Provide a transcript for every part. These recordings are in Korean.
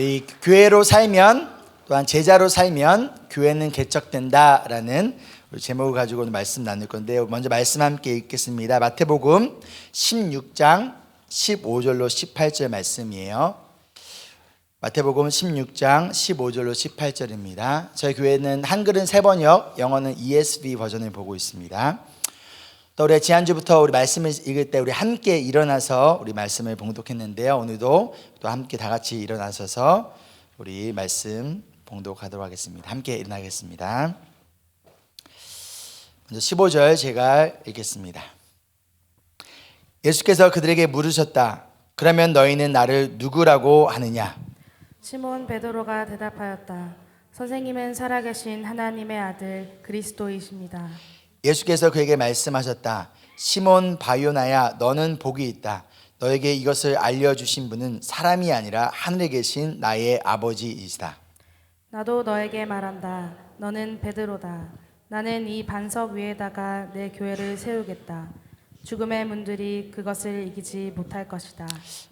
우리 교회로 살면 또한 제자로 살면 교회는 개척된다라는 제목을 가지고 오늘 말씀 나눌 건데요. 먼저 말씀 함께 읽겠습니다. 마태복음 16장 15절로 18절 말씀이에요. 마태복음 16장 15절로 18절입니다. 저희 교회는 한글은 3번역, 영어는 ESV 버전을 보고 있습니다. 또 우리 지난주부터 우리 말씀을 읽을 때 우리 함께 일어나서 우리 말씀을 봉독했는데요. 오늘도 또 함께 다 같이 일어나셔서 우리 말씀 봉독하도록 하겠습니다. 함께 일어나겠습니다. 먼저 15절 제가 읽겠습니다. 예수께서 그들에게 물으셨다. 그러면 너희는 나를 누구라고 하느냐? 시몬 베드로가 대답하였다. 선생님은 살아계신 하나님의 아들 그리스도이십니다. 예수께서 그에게 말씀하셨다. 시몬 바요나야, 너는 복이 있다. 너에게 이것을 알려주신 분은 사람이 아니라 하늘에 계신 나의 아버지이시다. 나도 너에게 말한다. 너는 베드로다. 나는 이 반석 위에다가 내 교회를 세우겠다. 죽음의 문들이 그것을 이기지 못할 것이다.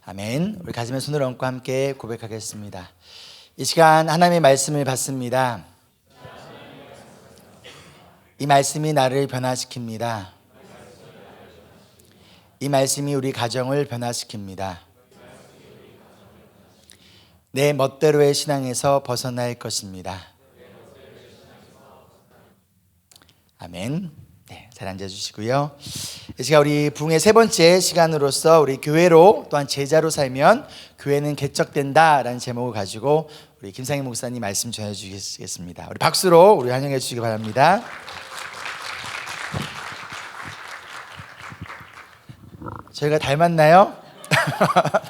아멘. 우리 가슴에 손을 얹고 함께 고백하겠습니다. 이 시간 하나님의 말씀을 받습니다. 이 말씀이 나를 변화시킵니다. 이 말씀이 우리 가정을 변화시킵니다. 내 멋대로의 신앙에서 벗어날 것입니다. 아멘. 네, 잘 앉아주시고요. 이 시간 우리 부흥의 3번째 시간으로서 우리 교회로 또한 제자로 살면 교회는 개척된다라는 제목을 가지고 우리 김상희 목사님 말씀 전해주시겠습니다. 우리 박수로 우리 환영해 주시기 바랍니다. 저희가 닮았나요?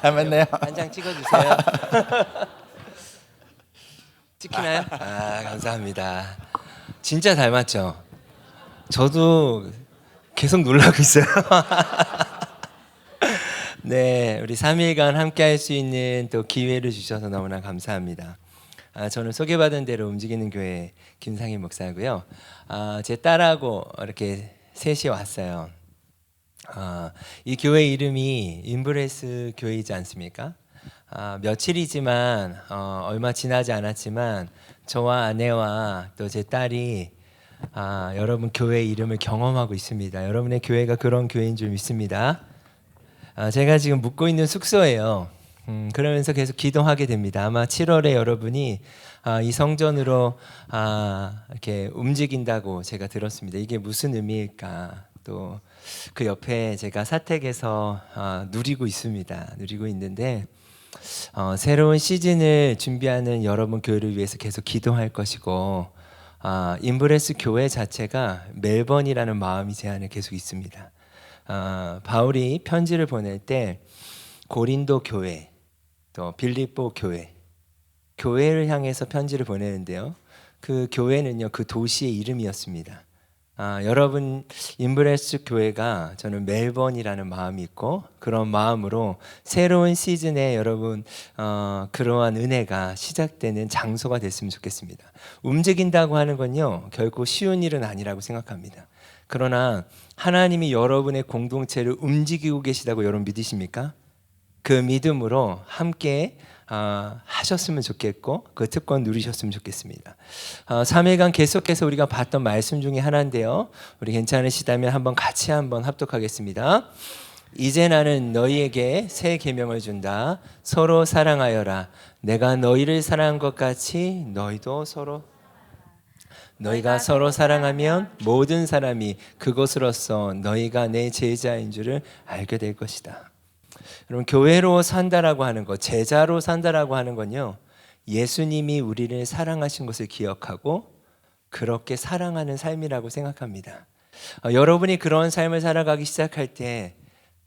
닮았나요? 한 장 찍어주세요. 찍히나요? 감사합니다. 진짜 닮았죠? 저도 계속 놀라고 있어요. 네, 우리 3일간 함께 할 수 있는 또 기회를 주셔서 너무나 감사합니다. 저는 소개받은 대로 움직이는 교회 김상희 목사고요. 제 딸하고 이렇게 셋이 왔어요. 이 교회 이름이 인브레스 교회이지 않습니까? 며칠이지만 얼마 지나지 않았지만 저와 아내와 또 제 딸이 여러분 교회 이름을 경험하고 있습니다. 여러분의 교회가 그런 교회인 줄 믿습니다. 제가 지금 묵고 있는 숙소예요. 그러면서 계속 기도하게 됩니다. 아마 7월에 여러분이 이 성전으로 이렇게 움직인다고 제가 들었습니다. 이게 무슨 의미일까? 또 그 옆에 제가 사택에서 누리고 있습니다. 누리고 있는데 새로운 시즌을 준비하는 여러분 교회를 위해서 계속 기도할 것이고 인브레스 교회 자체가 멜번이라는 마음이 제 안에 계속 있습니다. 바울이 편지를 보낼 때 고린도 교회 또 빌립보 교회를 향해서 편지를 보내는데요. 그 교회는요 그 도시의 이름이었습니다. 여러분 인브레스 교회가 저는 멜번이라는 마음이 있고 그런 마음으로 새로운 시즌에 여러분 그러한 은혜가 시작되는 장소가 됐으면 좋겠습니다. 움직인다고 하는 건요 결코 쉬운 일은 아니라고 생각합니다. 그러나 하나님이 여러분의 공동체를 움직이고 계시다고 여러분 믿으십니까? 그 믿음으로 함께 하셨으면 좋겠고 그 특권 누리셨으면 좋겠습니다. 3일간 계속해서 우리가 봤던 말씀 중에 하나인데요. 우리 괜찮으시다면 한번 같이 한번 합독하겠습니다. 이제 나는 너희에게 새 계명을 준다. 서로 사랑하여라. 내가 너희를 사랑한 것 같이 너희가 서로 사랑하면 모든 사람이 그것으로써 너희가 내 제자인 줄을 알게 될 것이다. 여러분 교회로 산다라고 하는 것, 제자로 산다라고 하는 건요 예수님이 우리를 사랑하신 것을 기억하고 그렇게 사랑하는 삶이라고 생각합니다. 여러분이 그런 삶을 살아가기 시작할 때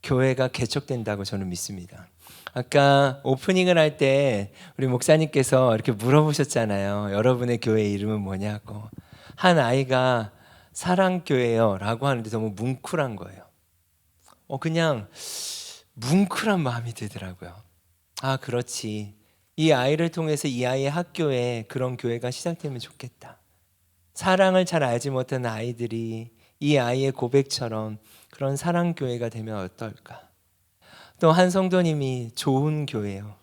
교회가 개척된다고 저는 믿습니다. 아까 오프닝을 할 때 우리 목사님께서 이렇게 물어보셨잖아요. 여러분의 교회 이름은 뭐냐고. 한 아이가 사랑교회요 라고 하는데 너무 뭉클한 거예요. 그냥 뭉클한 마음이 들더라고요. 그렇지. 이 아이를 통해서 이 아이의 학교에 그런 교회가 시작되면 좋겠다. 사랑을 잘 알지 못하는 아이들이 이 아이의 고백처럼 그런 사랑교회가 되면 어떨까? 또 한 성도님이 좋은 교회요.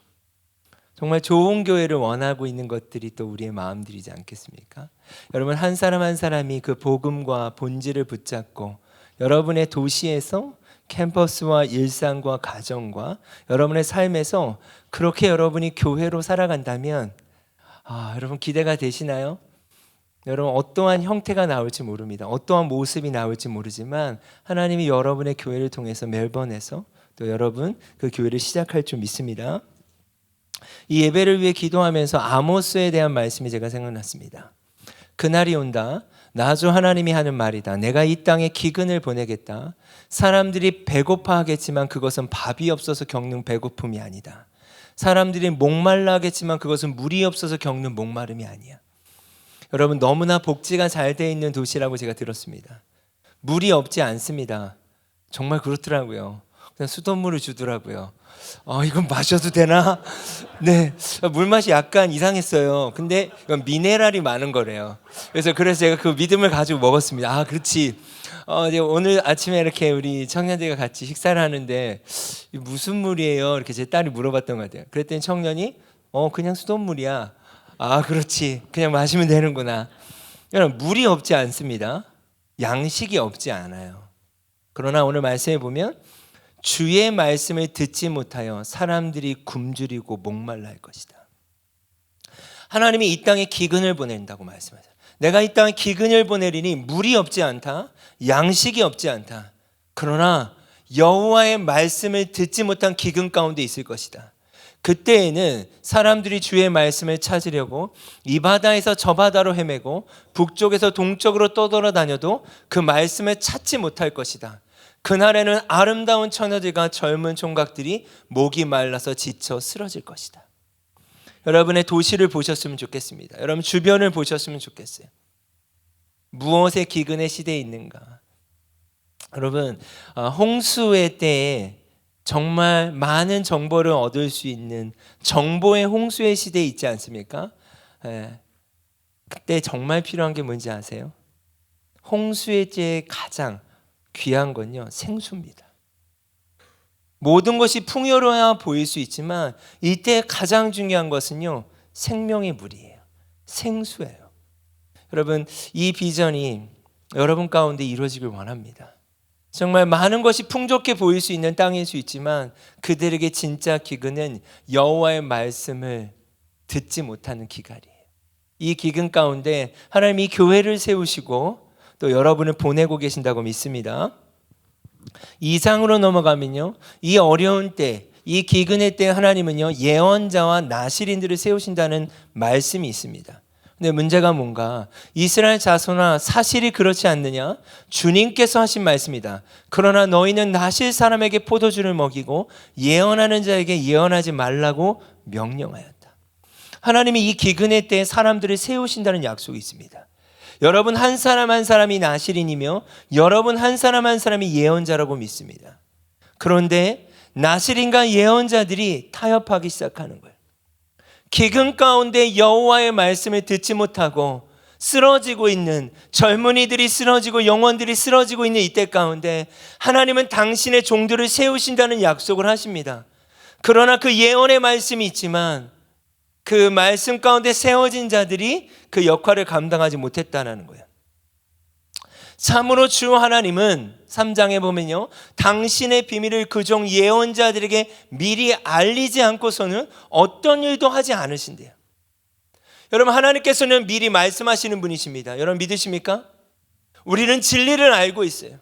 정말 좋은 교회를 원하고 있는 것들이 또 우리의 마음들이지 않겠습니까? 여러분 한 사람 한 사람이 그 복음과 본질을 붙잡고 여러분의 도시에서 캠퍼스와 일상과 가정과 여러분의 삶에서 그렇게 여러분이 교회로 살아간다면 여러분 기대가 되시나요? 여러분 어떠한 형태가 나올지 모릅니다. 어떠한 모습이 나올지 모르지만 하나님이 여러분의 교회를 통해서 멜번에서 또 여러분 그 교회를 시작할 줄 믿습니다. 이 예배를 위해 기도하면서 아모스에 대한 말씀이 제가 생각났습니다. 그날이 온다. 나 주 하나님이 하는 말이다. 내가 이 땅에 기근을 보내겠다. 사람들이 배고파하겠지만 그것은 밥이 없어서 겪는 배고픔이 아니다. 사람들이 목말라 하겠지만 그것은 물이 없어서 겪는 목마름이 아니야. 여러분 너무나 복지가 잘 돼 있는 도시라고 제가 들었습니다. 물이 없지 않습니다. 정말 그렇더라고요. 그냥 수돗물을 주더라고요. 이건 마셔도 되나? 네, 물맛이 약간 이상했어요. 근데 이건 미네랄이 많은 거래요. 그래서 제가 그 믿음을 가지고 먹었습니다. 그렇지. 오늘 아침에 이렇게 우리 청년들과 같이 식사를 하는데 무슨 물이에요? 이렇게 제 딸이 물어봤던 것 같아요. 그랬더니 청년이 그냥 수돗물이야. 그렇지. 그냥 마시면 되는구나. 여러분 물이 없지 않습니다. 양식이 없지 않아요. 그러나 오늘 말씀해 보면 주의 말씀을 듣지 못하여 사람들이 굶주리고 목말라 할 것이다. 하나님이 이 땅에 기근을 보낸다고 말씀하세요. 내가 이 땅에 기근을 보내리니 물이 없지 않다. 양식이 없지 않다. 그러나 여호와의 말씀을 듣지 못한 기근 가운데 있을 것이다. 그때에는 사람들이 주의 말씀을 찾으려고 이 바다에서 저 바다로 헤매고 북쪽에서 동쪽으로 떠돌아다녀도 그 말씀을 찾지 못할 것이다. 그날에는 아름다운 처녀들과 젊은 총각들이 목이 말라서 지쳐 쓰러질 것이다. 여러분의 도시를 보셨으면 좋겠습니다. 여러분 주변을 보셨으면 좋겠어요. 무엇의 기근의 시대에 있는가? 여러분 홍수의 때에 정말 많은 정보를 얻을 수 있는 정보의 홍수의 시대에 있지 않습니까? 그때 정말 필요한 게 뭔지 아세요? 홍수의 때에 가장 귀한 건요 생수입니다. 모든 것이 풍요로워야 보일 수 있지만 이때 가장 중요한 것은요 생명의 물이에요. 생수예요. 여러분 이 비전이 여러분 가운데 이루어지길 원합니다. 정말 많은 것이 풍족해 보일 수 있는 땅일 수 있지만 그들에게 진짜 기근은 여호와의 말씀을 듣지 못하는 기갈이에요. 이 기근 가운데 하나님이 교회를 세우시고 또 여러분을 보내고 계신다고 믿습니다. 2장으로 넘어가면요 이 어려운 때, 이 기근의 때 하나님은요 예언자와 나실인들을 세우신다는 말씀이 있습니다. 근데 문제가 뭔가 이스라엘 자손아 사실이 그렇지 않느냐? 주님께서 하신 말씀이다. 그러나 너희는 나실 사람에게 포도주를 먹이고 예언하는 자에게 예언하지 말라고 명령하였다. 하나님이 이 기근의 때에 사람들을 세우신다는 약속이 있습니다. 여러분 한 사람 한 사람이 나실인이며 여러분 한 사람 한 사람이 예언자라고 믿습니다. 그런데 나실인과 예언자들이 타협하기 시작하는 거예요. 기근 가운데 여호와의 말씀을 듣지 못하고 쓰러지고 있는 젊은이들이 쓰러지고 영혼들이 쓰러지고 있는 이때 가운데 하나님은 당신의 종들을 세우신다는 약속을 하십니다. 그러나 그 예언의 말씀이 있지만 그 말씀 가운데 세워진 자들이 그 역할을 감당하지 못했다는 거예요. 참으로 주 하나님은 3장에 보면요 당신의 비밀을 그 종 예언자들에게 미리 알리지 않고서는 어떤 일도 하지 않으신대요. 여러분 하나님께서는 미리 말씀하시는 분이십니다. 여러분 믿으십니까? 우리는 진리를 알고 있어요.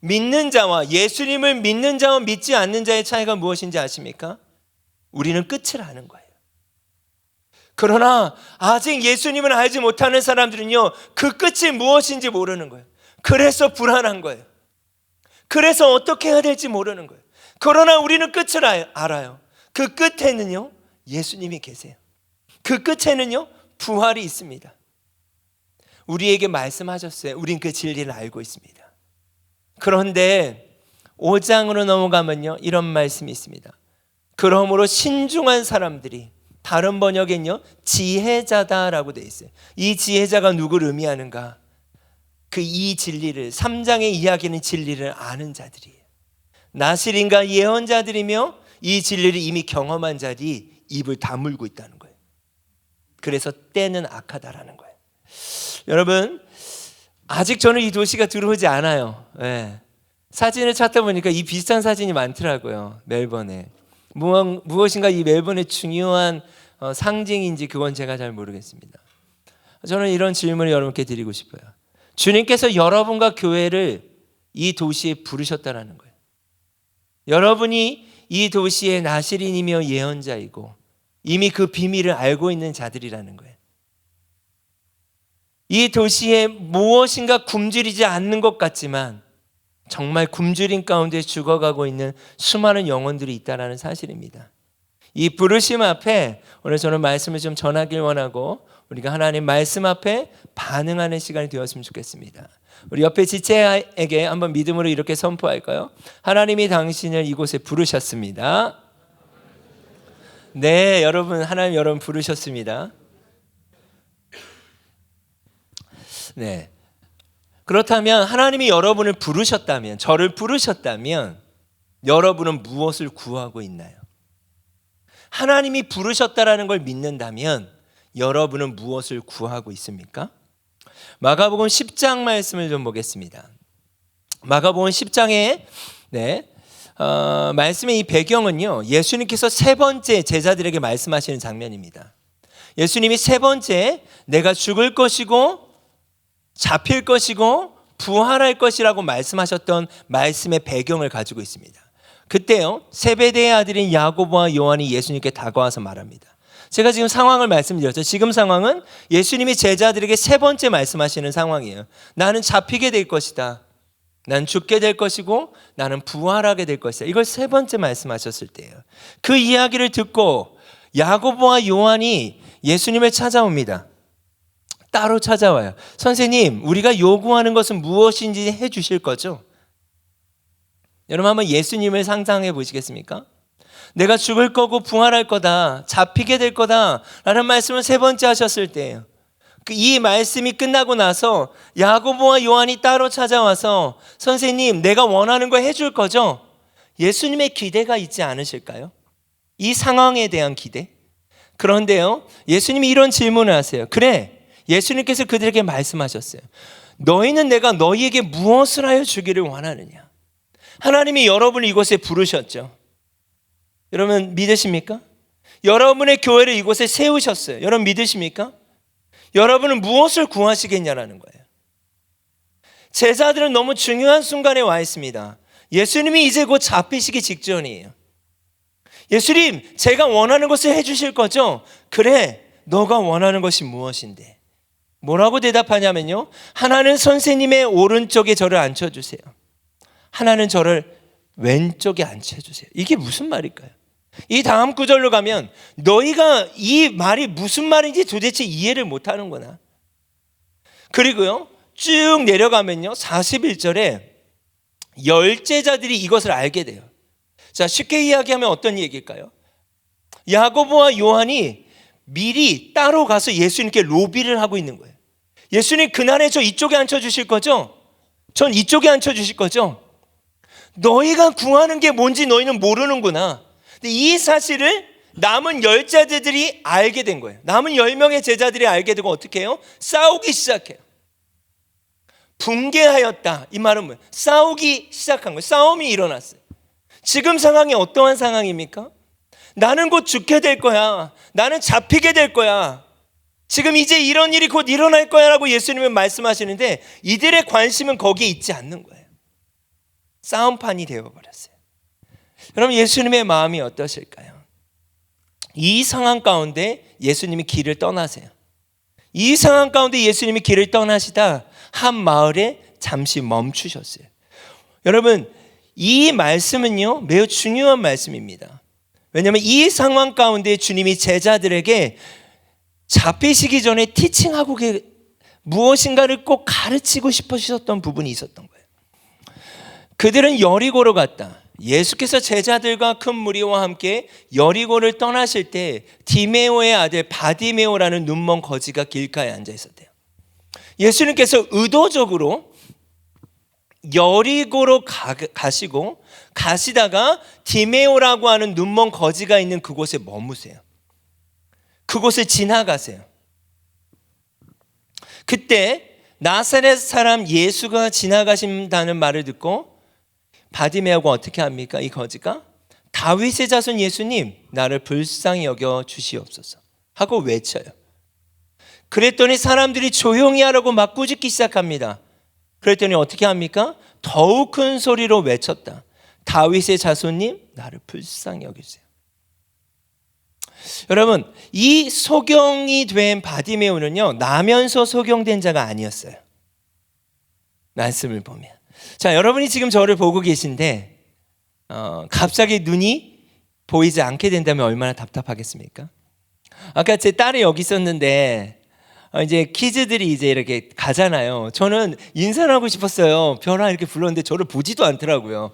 믿는 자와 예수님을 믿는 자와 믿지 않는 자의 차이가 무엇인지 아십니까? 우리는 끝을 아는 거예요. 그러나 아직 예수님을 알지 못하는 사람들은요 그 끝이 무엇인지 모르는 거예요. 그래서 불안한 거예요. 그래서 어떻게 해야 될지 모르는 거예요. 그러나 우리는 끝을 알아요. 그 끝에는요 예수님이 계세요. 그 끝에는요 부활이 있습니다. 우리에게 말씀하셨어요. 우린 그 진리를 알고 있습니다. 그런데 5장으로 넘어가면요 이런 말씀이 있습니다. 그러므로 신중한 사람들이, 다른 번역엔요 지혜자다라고 되어 있어요. 이 지혜자가 누구를 의미하는가? 그 이 진리를, 3장의 이야기는 진리를 아는 자들이에요. 나실인과 예언자들이며 이 진리를 이미 경험한 자들이 입을 다물고 있다는 거예요. 그래서 때는 악하다라는 거예요. 여러분, 아직 저는 이 도시가 들어오지 않아요. 네. 사진을 찾다 보니까 이 비슷한 사진이 많더라고요. 멜번에. 무엇인가 이 멜번의 중요한 상징인지 그건 제가 잘 모르겠습니다. 저는 이런 질문을 여러분께 드리고 싶어요. 주님께서 여러분과 교회를 이 도시에 부르셨다라는 거예요. 여러분이 이 도시의 나시린이며 예언자이고 이미 그 비밀을 알고 있는 자들이라는 거예요. 이 도시에 무엇인가 굶주리지 않는 것 같지만 정말 굶주림 가운데 죽어가고 있는 수많은 영혼들이 있다는 사실입니다. 이 부르심 앞에 오늘 저는 말씀을 좀 전하길 원하고 우리가 하나님 말씀 앞에 반응하는 시간이 되었으면 좋겠습니다. 우리 옆에 지체에게 한번 믿음으로 이렇게 선포할까요? 하나님이 당신을 이곳에 부르셨습니다. 네, 여러분, 하나님 여러분 부르셨습니다. 네. 그렇다면 하나님이 여러분을 부르셨다면, 저를 부르셨다면 여러분은 무엇을 구하고 있나요? 하나님이 부르셨다라는 걸 믿는다면 여러분은 무엇을 구하고 있습니까? 마가복음 10장 말씀을 좀 보겠습니다. 마가복음 10장에 말씀의 이 배경은요, 예수님께서 세 번째 제자들에게 말씀하시는 장면입니다. 예수님이 세 번째 내가 죽을 것이고 잡힐 것이고 부활할 것이라고 말씀하셨던 말씀의 배경을 가지고 있습니다. 그때요, 세베대의 아들인 야고보와 요한이 예수님께 다가와서 말합니다. 제가 지금 상황을 말씀드렸죠. 지금 상황은 예수님이 제자들에게 세 번째 말씀하시는 상황이에요. 나는 잡히게 될 것이다. 난 죽게 될 것이고 나는 부활하게 될 것이다. 이걸 세 번째 말씀하셨을 때예요. 그 이야기를 듣고 야고보와 요한이 예수님을 찾아옵니다. 따로 찾아와요. 선생님, 우리가 요구하는 것은 무엇인지 해주실 거죠? 여러분 한번 예수님을 상상해 보시겠습니까? 내가 죽을 거고 부활할 거다, 잡히게 될 거다 라는 말씀을 세 번째 하셨을 때예요. 이 말씀이 끝나고 나서 야고보와 요한이 따로 찾아와서 선생님, 내가 원하는 거 해줄 거죠? 예수님의 기대가 있지 않으실까요? 이 상황에 대한 기대. 그런데요, 예수님이 이런 질문을 하세요. 그래, 예수님께서 그들에게 말씀하셨어요. 너희는 내가 너희에게 무엇을 하여 주기를 원하느냐? 하나님이 여러분을 이곳에 부르셨죠. 여러분 믿으십니까? 여러분의 교회를 이곳에 세우셨어요. 여러분 믿으십니까? 여러분은 무엇을 구하시겠냐라는 거예요. 제자들은 너무 중요한 순간에 와 있습니다. 예수님이 이제 곧 잡히시기 직전이에요. 예수님, 제가 원하는 것을 해주실 거죠? 그래, 너가 원하는 것이 무엇인데? 뭐라고 대답하냐면요, 하나는 선생님의 오른쪽에 저를 앉혀주세요. 하나는 저를 왼쪽에 앉혀주세요. 이게 무슨 말일까요? 이 다음 구절로 가면 너희가 이 말이 무슨 말인지 도대체 이해를 못하는구나. 그리고요, 쭉 내려가면요, 41절에 열제자들이 이것을 알게 돼요. 자, 쉽게 이야기하면 어떤 얘기일까요? 야고보와 요한이 미리 따로 가서 예수님께 로비를 하고 있는 거예요. 예수님, 그날에 저 이쪽에 앉혀주실 거죠? 전 이쪽에 앉혀주실 거죠? 너희가 구하는 게 뭔지 너희는 모르는구나. 근데 이 사실을 남은 열제자들이 알게 된 거예요. 남은 10명의 제자들이 알게 되고 어떻게 해요? 싸우기 시작해요. 붕괴하였다. 이 말은 뭐예요? 싸우기 시작한 거예요. 싸움이 일어났어요. 지금 상황이 어떠한 상황입니까? 나는 곧 죽게 될 거야. 나는 잡히게 될 거야. 지금 이제 이런 일이 곧 일어날 거야 라고 예수님은 말씀하시는데 이들의 관심은 거기에 있지 않는 거예요. 싸움판이 되어버렸어요. 여러분, 예수님의 마음이 어떠실까요? 이 상황 가운데 예수님이 길을 떠나세요. 이 상황 가운데 예수님이 길을 떠나시다 한 마을에 잠시 멈추셨어요. 여러분, 이 말씀은요, 매우 중요한 말씀입니다. 왜냐하면 이 상황 가운데 주님이 제자들에게 잡히시기 전에 티칭하고 무엇인가를 꼭 가르치고 싶으셨던 부분이 있었던 거예요. 그들은 여리고로 갔다. 예수께서 제자들과 큰 무리와 함께 여리고를 떠나실 때 디메오의 아들 바디메오라는 눈먼 거지가 길가에 앉아 있었대요. 예수님께서 의도적으로 여리고로 가시다가 디메오라고 하는 눈먼 거지가 있는 그곳에 머무세요. 그곳을 지나가세요. 그때 나사렛 사람 예수가 지나가신다는 말을 듣고 바디메오가 어떻게 합니까? 이 거지가 다윗의 자손 예수님, 나를 불쌍히 여겨 주시옵소서 하고 외쳐요. 그랬더니 사람들이 조용히 하라고 막 꾸짖기 시작합니다. 그랬더니 어떻게 합니까? 더욱 큰 소리로 외쳤다. 다윗의 자손님, 나를 불쌍히 여기세요. 여러분, 이 소경이 된 바디메오는요, 나면서 소경된 자가 아니었어요. 말씀을 보면. 자, 여러분이 지금 저를 보고 계신데 갑자기 눈이 보이지 않게 된다면 얼마나 답답하겠습니까? 아까 제 딸이 여기 있었는데 이제 키즈들이 이제 이렇게 가잖아요. 저는 인사를 하고 싶었어요. 별아 이렇게 불렀는데 저를 보지도 않더라고요.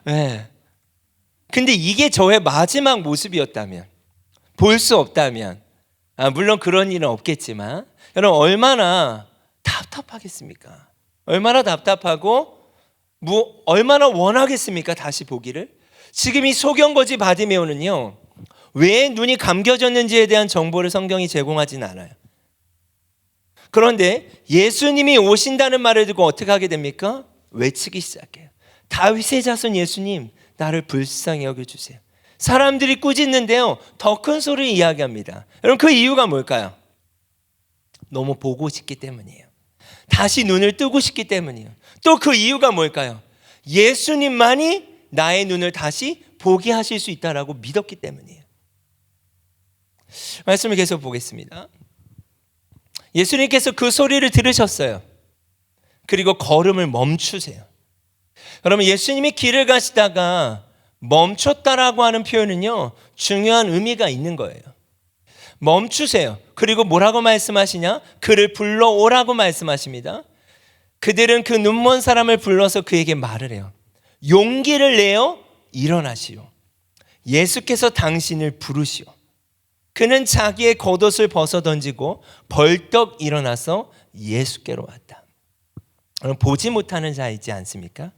네. 근데 이게 저의 마지막 모습이었다면, 볼 수 없다면, 물론 그런 일은 없겠지만, 여러분 얼마나 답답하겠습니까? 얼마나 답답하고 얼마나 원하겠습니까? 다시 보기를. 지금 이 소경거지 바디메오는요, 왜 눈이 감겨졌는지에 대한 정보를 성경이 제공하진 않아요. 그런데 예수님이 오신다는 말을 듣고 어떻게 하게 됩니까? 외치기 시작해요. 다윗의 자손 예수님, 나를 불쌍히 여겨주세요. 사람들이 꾸짖는데요, 더 큰 소리를 이야기합니다. 여러분 그 이유가 뭘까요? 너무 보고 싶기 때문이에요. 다시 눈을 뜨고 싶기 때문이에요. 또 그 이유가 뭘까요? 예수님만이 나의 눈을 다시 보게 하실 수 있다라고 믿었기 때문이에요. 말씀을 계속 보겠습니다. 예수님께서 그 소리를 들으셨어요. 그리고 걸음을 멈추세요. 여러분 예수님이 길을 가시다가 멈췄다라고 하는 표현은요, 중요한 의미가 있는 거예요. 멈추세요. 그리고 뭐라고 말씀하시냐? 그를 불러오라고 말씀하십니다. 그들은 그 눈먼 사람을 불러서 그에게 말을 해요. 용기를 내어 일어나시오. 예수께서 당신을 부르시오. 그는 자기의 겉옷을 벗어 던지고 벌떡 일어나서 예수께로 왔다. 보지 못하는 자이지 않습니까?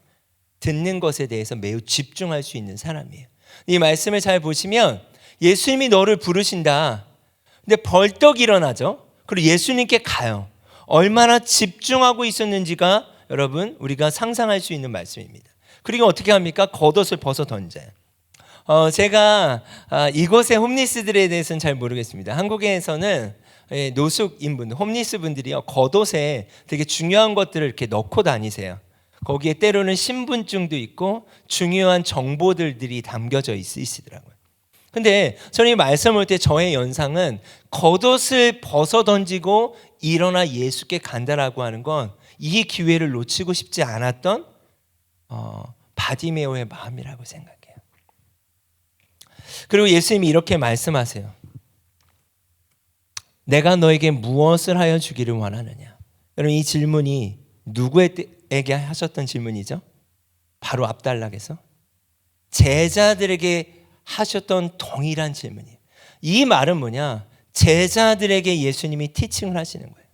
듣는 것에 대해서 매우 집중할 수 있는 사람이에요. 이 말씀을 잘 보시면 예수님이 너를 부르신다. 근데 벌떡 일어나죠. 그리고 예수님께 가요. 얼마나 집중하고 있었는지가 여러분 우리가 상상할 수 있는 말씀입니다. 그리고 어떻게 합니까? 겉옷을 벗어 던져요. 제가 이곳의 홈리스들에 대해서는 잘 모르겠습니다. 한국에서는 노숙인분, 홈리스 분들이요, 겉옷에 되게 중요한 것들을 이렇게 넣고 다니세요. 거기에 때로는 신분증도 있고 중요한 정보들이 담겨져 있으시더라고요. 근데 저는 이 말씀을 볼 때 저의 연상은 겉옷을 벗어 던지고 일어나 예수께 간다라고 하는 건 이 기회를 놓치고 싶지 않았던 바디메오의 마음이라고 생각해요. 그리고 예수님이 이렇게 말씀하세요. 내가 너에게 무엇을 하여 주기를 원하느냐? 여러분 이 질문이 누구에게 하셨던 질문이죠? 바로 앞단락에서 제자들에게 하셨던 동일한 질문이에요. 이 말은 뭐냐? 제자들에게 예수님이 티칭을 하시는 거예요.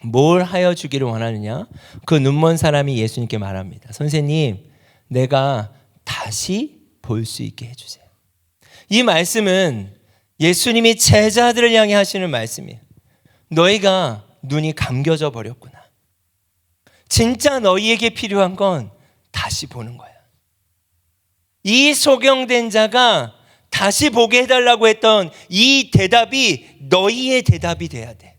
뭘 하여 주기를 원하느냐? 그 눈먼 사람이 예수님께 말합니다. 선생님, 내가 다시 볼 수 있게 해주세요. 이 말씀은 예수님이 제자들을 향해 하시는 말씀이에요. 너희가 눈이 감겨져 버렸구나. 진짜 너희에게 필요한 건 다시 보는 거야. 이 소경된 자가 다시 보게 해달라고 했던 이 대답이 너희의 대답이 돼야 돼.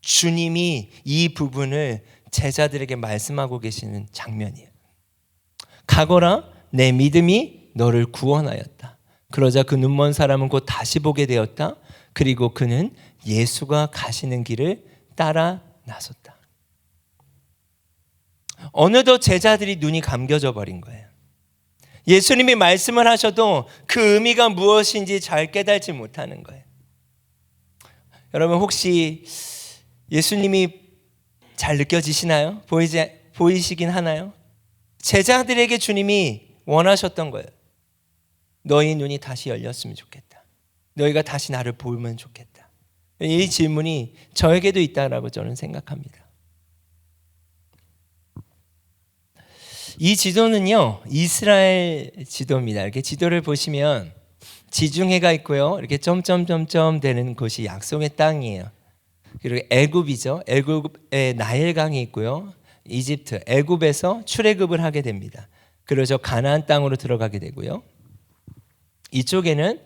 주님이 이 부분을 제자들에게 말씀하고 계시는 장면이에요. 가거라, 내 믿음이 너를 구원하였다. 그러자 그 눈먼 사람은 곧 다시 보게 되었다. 그리고 그는 예수가 가시는 길을 따라 나섰다. 어느덧 제자들이 눈이 감겨져 버린 거예요. 예수님이 말씀을 하셔도 그 의미가 무엇인지 잘 깨달지 못하는 거예요. 여러분 혹시 예수님이 잘 느껴지시나요? 보이시긴 하나요? 제자들에게 주님이 원하셨던 거예요. 너희 눈이 다시 열렸으면 좋겠다. 너희가 다시 나를 보면 좋겠다. 이 질문이 저에게도 있다라고 저는 생각합니다. 이 지도는요, 이스라엘 지도입니다. 이렇게 지도를 보시면 지중해가 있고요. 이렇게 점점점점 되는 곳이 약속의 땅이에요. 그리고 애굽이죠. 애굽에 나일강이 있고요. 이집트, 애굽에서 출애굽을 하게 됩니다. 그래서 가나안 땅으로 들어가게 되고요. 이쪽에는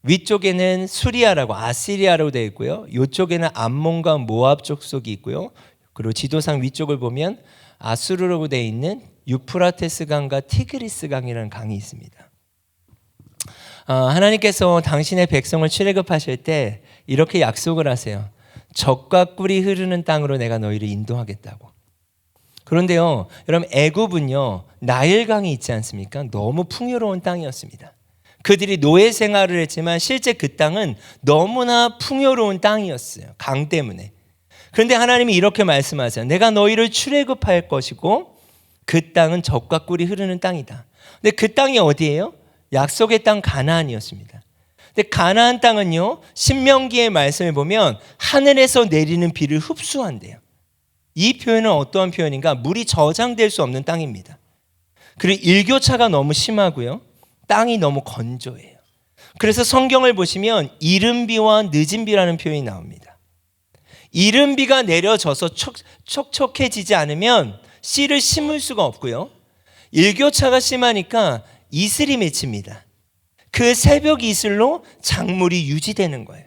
위쪽에는 수리아라고 아시리아로 되어 있고요. 이쪽에는 암몬과 모압 족속이 있고요. 그리고 지도상 위쪽을 보면 아수르라고 되어 있는 유프라테스 강과 티그리스 강이라는 강이 있습니다. 하나님께서 당신의 백성을 출애굽하실 때 이렇게 약속을 하세요. 젖과 꿀이 흐르는 땅으로 내가 너희를 인도하겠다고. 그런데요, 여러분 애굽은요 나일강이 있지 않습니까? 너무 풍요로운 땅이었습니다. 그들이 노예 생활을 했지만 실제 그 땅은 너무나 풍요로운 땅이었어요. 강 때문에. 그런데 하나님이 이렇게 말씀하세요. 내가 너희를 출애굽할 것이고 그 땅은 젖과 꿀이 흐르는 땅이다. 근데 그 땅이 어디예요? 약속의 땅 가나안이었습니다. 근데 가나안 땅은요 신명기의 말씀을 보면 하늘에서 내리는 비를 흡수한대요. 이 표현은 어떠한 표현인가? 물이 저장될 수 없는 땅입니다. 그리고 일교차가 너무 심하고요. 땅이 너무 건조해요. 그래서 성경을 보시면 이른 비와 늦은 비라는 표현이 나옵니다. 이른 비가 내려져서 촉촉해지지 않으면 씨를 심을 수가 없고요. 일교차가 심하니까 이슬이 맺힙니다. 그 새벽 이슬로 작물이 유지되는 거예요.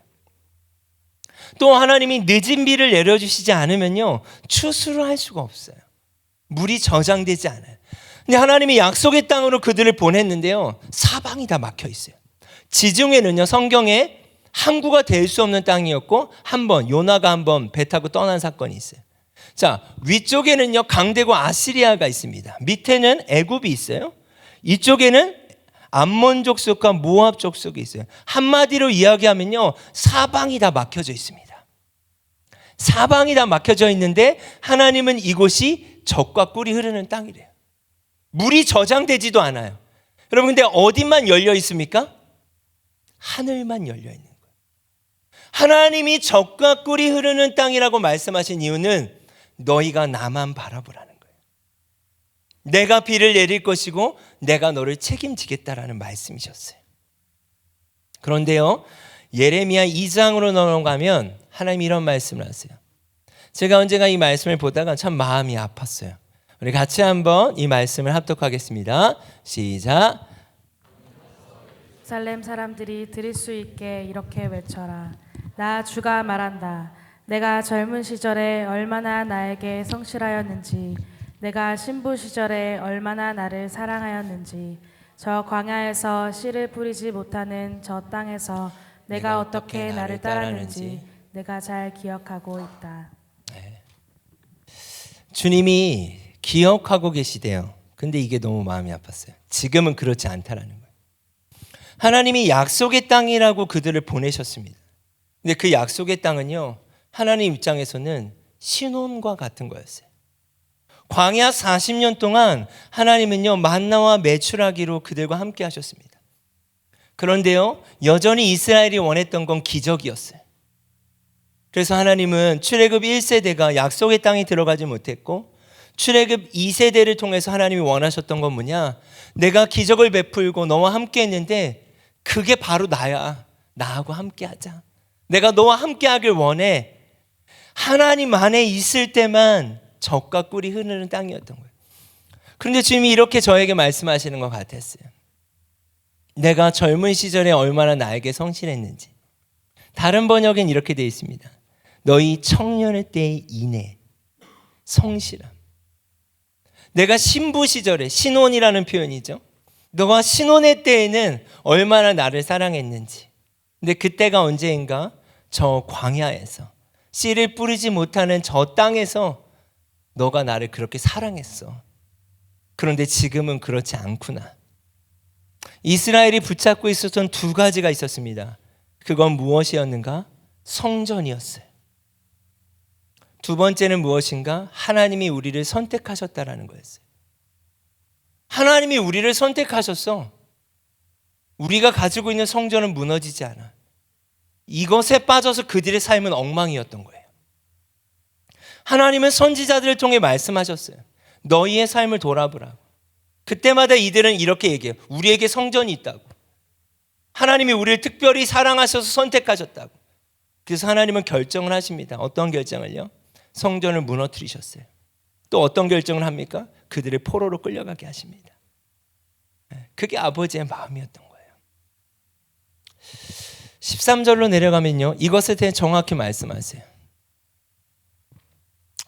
또 하나님이 늦은 비를 내려주시지 않으면요 추수를 할 수가 없어요. 물이 저장되지 않아요. 근데 하나님이 약속의 땅으로 그들을 보냈는데요 사방이 다 막혀 있어요. 지중해는요 성경에 항구가 될 수 없는 땅이었고 요나가 한 번 배 타고 떠난 사건이 있어요. 자, 위쪽에는요 강대국 아시리아가 있습니다. 밑에는 애굽이 있어요. 이쪽에는 암몬 족속과 모압 족속이 있어요. 한마디로 이야기하면요 사방이 다 막혀져 있습니다. 사방이 다 막혀져 있는데 하나님은 이곳이 젖과 꿀이 흐르는 땅이래요. 물이 저장되지도 않아요. 여러분 근데 어디만 열려 있습니까? 하늘만 열려 있는 거예요. 하나님이 젖과 꿀이 흐르는 땅이라고 말씀하신 이유는 너희가 나만 바라보라는 거예요. 내가 비를 내릴 것이고 내가 너를 책임지겠다라는 말씀이셨어요. 그런데요 예레미야 2장으로 넘어가면 하나님이 이런 말씀을 하세요. 제가 언젠가 이 말씀을 보다가 참 마음이 아팠어요. 우리 같이 한번 이 말씀을 합독하겠습니다. 시작. 살렘 사람들이 들을 수 있게 이렇게 외쳐라. 나 주가 말한다. 내가 젊은 시절에 얼마나 나에게 성실하였는지, 내가 신부 시절에 얼마나 나를 사랑하였는지, 저 광야에서 씨를 뿌리지 못하는 저 땅에서 내가 어떻게 나를 따랐는지 내가 잘 기억하고 있다. 주님이 기억하고 계시대요. 근데 이게 너무 마음이 아팠어요. 지금은 그렇지 않다라는 거예요. 하나님이 약속의 땅이라고 그들을 보내셨습니다. 근데 그 약속의 땅은요 하나님 입장에서는 신혼과 같은 거였어요. 광야 40년 동안 하나님은요 만나와 메추라기로 그들과 함께 하셨습니다. 그런데요 여전히 이스라엘이 원했던 건 기적이었어요. 그래서 하나님은 출애굽 1세대가 약속의 땅에 들어가지 못했고 출애굽 2세대를 통해서 하나님이 원하셨던 건 뭐냐? 내가 기적을 베풀고 너와 함께 했는데 그게 바로 나야. 나하고 함께 하자. 내가 너와 함께 하길 원해. 하나님 안에 있을 때만 젖과 꿀이 흐르는 땅이었던 거예요. 그런데 주님이 이렇게 저에게 말씀하시는 것 같았어요. 내가 젊은 시절에 얼마나 나에게 성실했는지. 다른 번역엔 이렇게 되어 있습니다. 너희 청년의 때의 인애, 성실함. 내가 신부 시절에, 신혼이라는 표현이죠. 너가 신혼의 때에는 얼마나 나를 사랑했는지. 근데 그때가 언제인가? 저 광야에서 씨를 뿌리지 못하는 저 땅에서 너가 나를 그렇게 사랑했어. 그런데 지금은 그렇지 않구나. 이스라엘이 붙잡고 있었던 두 가지가 있었습니다. 그건 무엇이었는가? 성전이었어요. 두 번째는 무엇인가? 하나님이 우리를 선택하셨다라는 거였어요. 하나님이 우리를 선택하셨어. 우리가 가지고 있는 성전은 무너지지 않아. 이것에 빠져서 그들의 삶은 엉망이었던 거예요. 하나님은 선지자들을 통해 말씀하셨어요. 너희의 삶을 돌아보라고. 그때마다 이들은 이렇게 얘기해요. 우리에게 성전이 있다고. 하나님이 우리를 특별히 사랑하셔서 선택하셨다고. 그래서 하나님은 결정을 하십니다. 어떤 결정을요? 성전을 무너뜨리셨어요. 또 어떤 결정을 합니까? 그들의 포로로 끌려가게 하십니다. 그게 아버지의 마음이었던 거예요. 13절로 내려가면요, 이것에 대해 정확히 말씀하세요.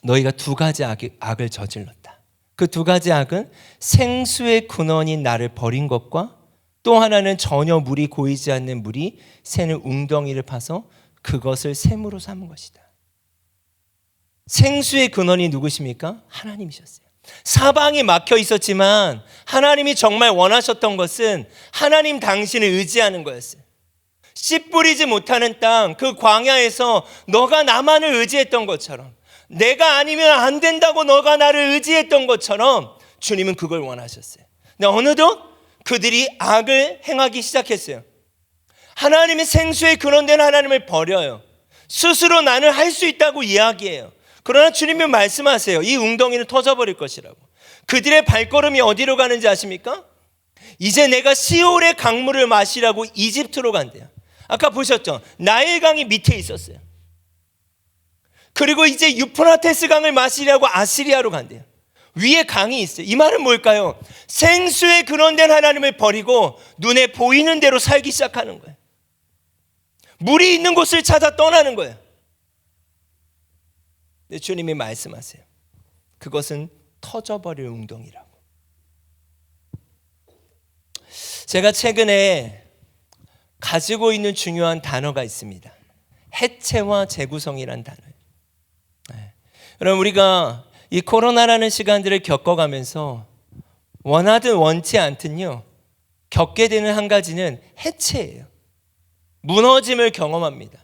너희가 두 가지 악을 저질렀다. 그 두 가지 악은 생수의 근원인 나를 버린 것과 또 하나는 전혀 물이 고이지 않는 물이 새는 웅덩이를 파서 그것을 샘으로 삼은 것이다. 생수의 근원이 누구십니까? 하나님이셨어요. 사방이 막혀 있었지만 하나님이 정말 원하셨던 것은 하나님 당신을 의지하는 거였어요. 씨 뿌리지 못하는 땅, 그 광야에서 너가 나만을 의지했던 것처럼, 내가 아니면 안 된다고 너가 나를 의지했던 것처럼 주님은 그걸 원하셨어요. 근데 어느덧 그들이 악을 행하기 시작했어요. 하나님이 생수의 근원된 하나님을 버려요. 스스로 나는 할 수 있다고 이야기해요. 그러나 주님은 말씀하세요. 이 웅덩이는 터져버릴 것이라고. 그들의 발걸음이 어디로 가는지 아십니까? 이제 내가 시올의 강물을 마시라고 이집트로 간대요. 아까 보셨죠? 나일강이 밑에 있었어요. 그리고 이제 유프라테스 강을 마시려고 아시리아로 간대요. 위에 강이 있어요. 이 말은 뭘까요? 생수의 근원된 하나님을 버리고 눈에 보이는 대로 살기 시작하는 거예요. 물이 있는 곳을 찾아 떠나는 거예요. 근데 주님이 말씀하세요. 그것은 터져버릴 웅덩이라고. 제가 최근에 가지고 있는 중요한 단어가 있습니다. 해체와 재구성이란 단어예요. 여러분, 우리가 이 코로나라는 시간들을 겪어가면서 원하든 원치 않든요, 겪게 되는 한 가지는 해체예요. 무너짐을 경험합니다.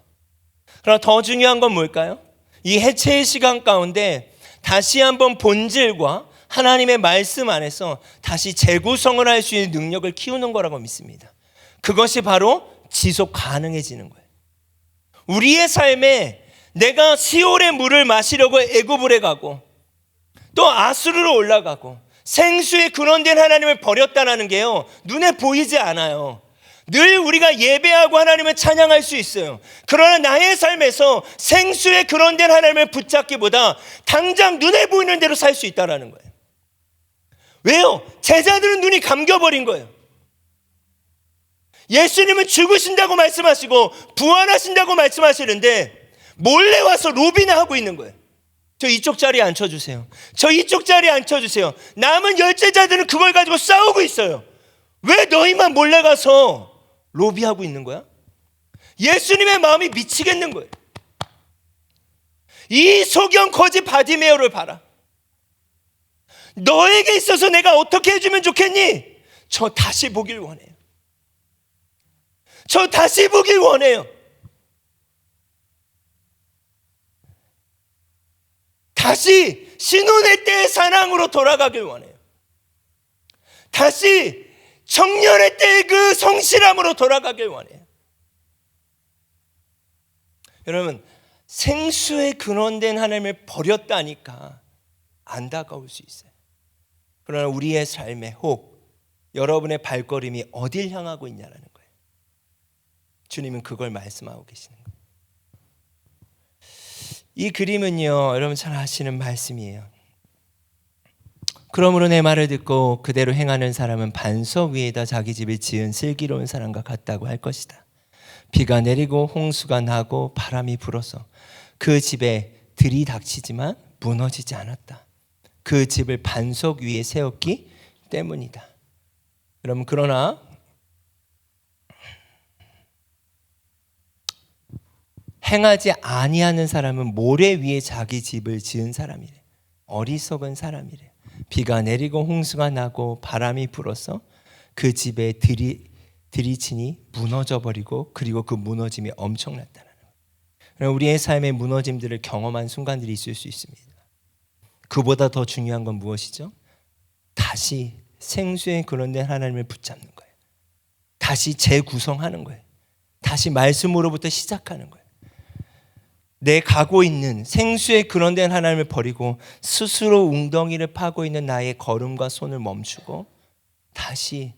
그러나 더 중요한 건 뭘까요? 이 해체의 시간 가운데 다시 한번 본질과 하나님의 말씀 안에서 다시 재구성을 할 수 있는 능력을 키우는 거라고 믿습니다. 그것이 바로 지속 가능해지는 거예요. 우리의 삶에 내가 시올의 물을 마시려고 애굽을 가고 또 아수르로 올라가고 생수의 근원된 하나님을 버렸다는 게요, 눈에 보이지 않아요. 늘 우리가 예배하고 하나님을 찬양할 수 있어요. 그러나 나의 삶에서 생수의 근원된 하나님을 붙잡기보다 당장 눈에 보이는 대로 살 수 있다는 거예요. 왜요? 제자들은 눈이 감겨버린 거예요. 예수님은 죽으신다고 말씀하시고 부활하신다고 말씀하시는데 몰래 와서 로비나 하고 있는 거예요. 저 이쪽 자리에 앉혀주세요. 저 이쪽 자리에 앉혀주세요. 남은 열제자들은 그걸 가지고 싸우고 있어요. 왜 너희만 몰래 가서 로비하고 있는 거야? 예수님의 마음이 미치겠는 거예요. 이 소경 거지 바디메오를 봐라. 너에게 있어서 내가 어떻게 해주면 좋겠니? 저 다시 보길 원해요. 저 다시 보길 원해요. 다시 신혼의 때의 사랑으로 돌아가길 원해요. 다시 청년의 때의 그 성실함으로 돌아가길 원해요. 여러분, 생수의 근원된 하나님을 버렸다니까 안타까울 수 있어요. 그러나 우리의 삶에 혹 여러분의 발걸음이 어딜 향하고 있냐는 거예요. 주님은 그걸 말씀하고 계시는 거예요. 이 그림은요, 여러분 잘 아시는 말씀이에요. 그러므로 내 말을 듣고 그대로 행하는 사람은 반석 위에다 자기 집을 지은 슬기로운 사람과 같다고 할 것이다. 비가 내리고 홍수가 나고 바람이 불어서 그 집에 들이닥치지만 무너지지 않았다. 그 집을 반석 위에 세웠기 때문이다. 여러분, 그러나 행하지 아니하는 사람은 모래 위에 자기 집을 지은 사람이래. 어리석은 사람이래. 비가 내리고 홍수가 나고 바람이 불어서 그 집에 들이치니 무너져 버리고 그리고 그 무너짐이 엄청났다는 거예요. 우리의 삶의 무너짐들을 경험한 순간들이 있을 수 있습니다. 그보다 더 중요한 건 무엇이죠? 다시 생수의 근원된 하나님을 붙잡는 거예요. 다시 재구성하는 거예요. 다시 말씀으로부터 시작하는 거예요. 내 가고 있는 생수의 근원된 하나님을 버리고 스스로 웅덩이를 파고 있는 나의 걸음과 손을 멈추고 다시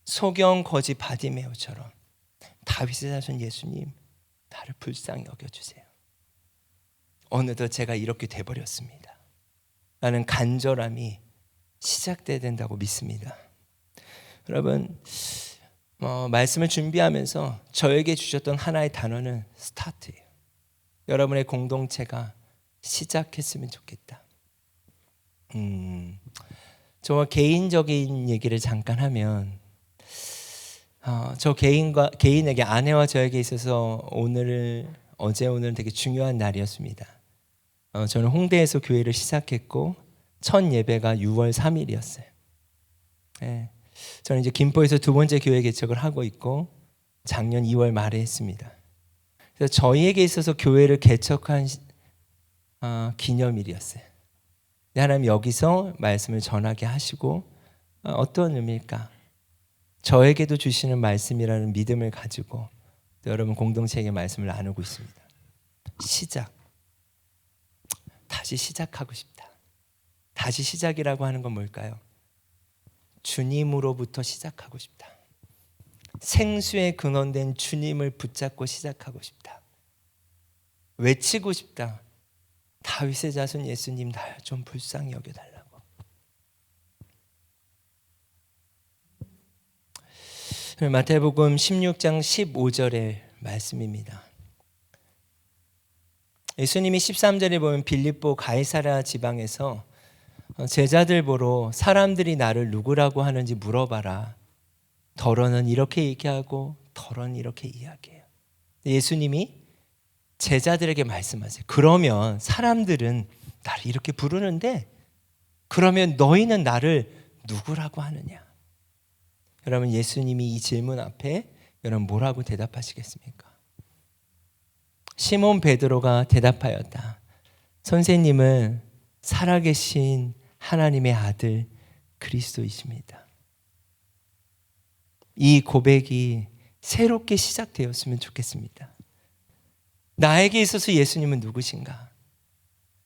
소경 거지 바디메오처럼 다윗의 자손 예수님, 나를 불쌍히 여겨주세요. 어느덧 제가 이렇게 돼버렸습니다 라는 간절함이 시작돼야 된다고 믿습니다. 여러분, 말씀을 준비하면서 저에게 주셨던 하나의 단어는 스타트예요. 여러분의 공동체가 시작했으면 좋겠다. 저 개인적인 얘기를 잠깐 하면, 저 개인에게, 아내와 저에게 있어서 어제 오늘은 되게 중요한 날이었습니다. 저는 홍대에서 교회를 시작했고 첫 예배가 6월 3일이었어요. 네. 저는 이제 김포에서 두 번째 교회 개척을 하고 있고 작년 2월 말에 했습니다. 그래서 저희에게 있어서 교회를 개척한 기념일이었어요. 하나님 여기서 말씀을 전하게 하시고 어떤 의미일까? 저에게도 주시는 말씀이라는 믿음을 가지고 또 여러분 공동체에게 말씀을 나누고 있습니다. 시작. 다시 시작하고 싶다. 다시 시작이라고 하는 건 뭘까요? 주님으로부터 시작하고 싶다. 생수의 근원된 주님을 붙잡고 시작하고 싶다. 외치고 싶다. 다윗의 자손 예수님, 날 좀 불쌍히 여겨달라고. 마태복음 16장 15절의 말씀입니다. 예수님이 13절에 보면 빌립보 가이사랴 지방에서 제자들 보러 사람들이 나를 누구라고 하는지 물어봐라. 더러는 이렇게 얘기하고 더러는 이렇게 이야기해요. 예수님이 제자들에게 말씀하세요. 그러면 사람들은 나를 이렇게 부르는데 그러면 너희는 나를 누구라고 하느냐? 여러분, 예수님이 이 질문 앞에 여러분 뭐라고 대답하시겠습니까? 시몬 베드로가 대답하였다. 선생님은 살아계신 하나님의 아들 그리스도이십니다. 이 고백이 새롭게 시작되었으면 좋겠습니다. 나에게 있어서 예수님은 누구신가?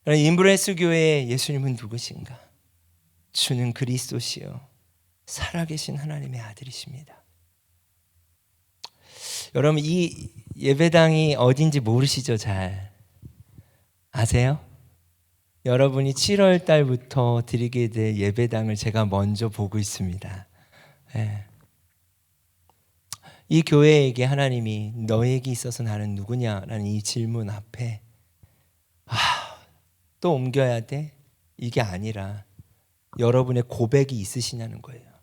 인브레스 교회의 예수님은 누구신가? 주는 그리스도시요 살아계신 하나님의 아들이십니다. 여러분, 이 예배당이 어딘지 모르시죠? 잘 아세요? 여러분이 7월 달부터 드리게 될 예배당을 제가 먼저 보고 있습니다. 네. 이 교회에게 하나님이 너에게 있어서 나는 누구냐라는 이 질문 앞에 또 옮겨야 돼? 이게 아니라 여러분의 고백이 있으시냐는 거예요.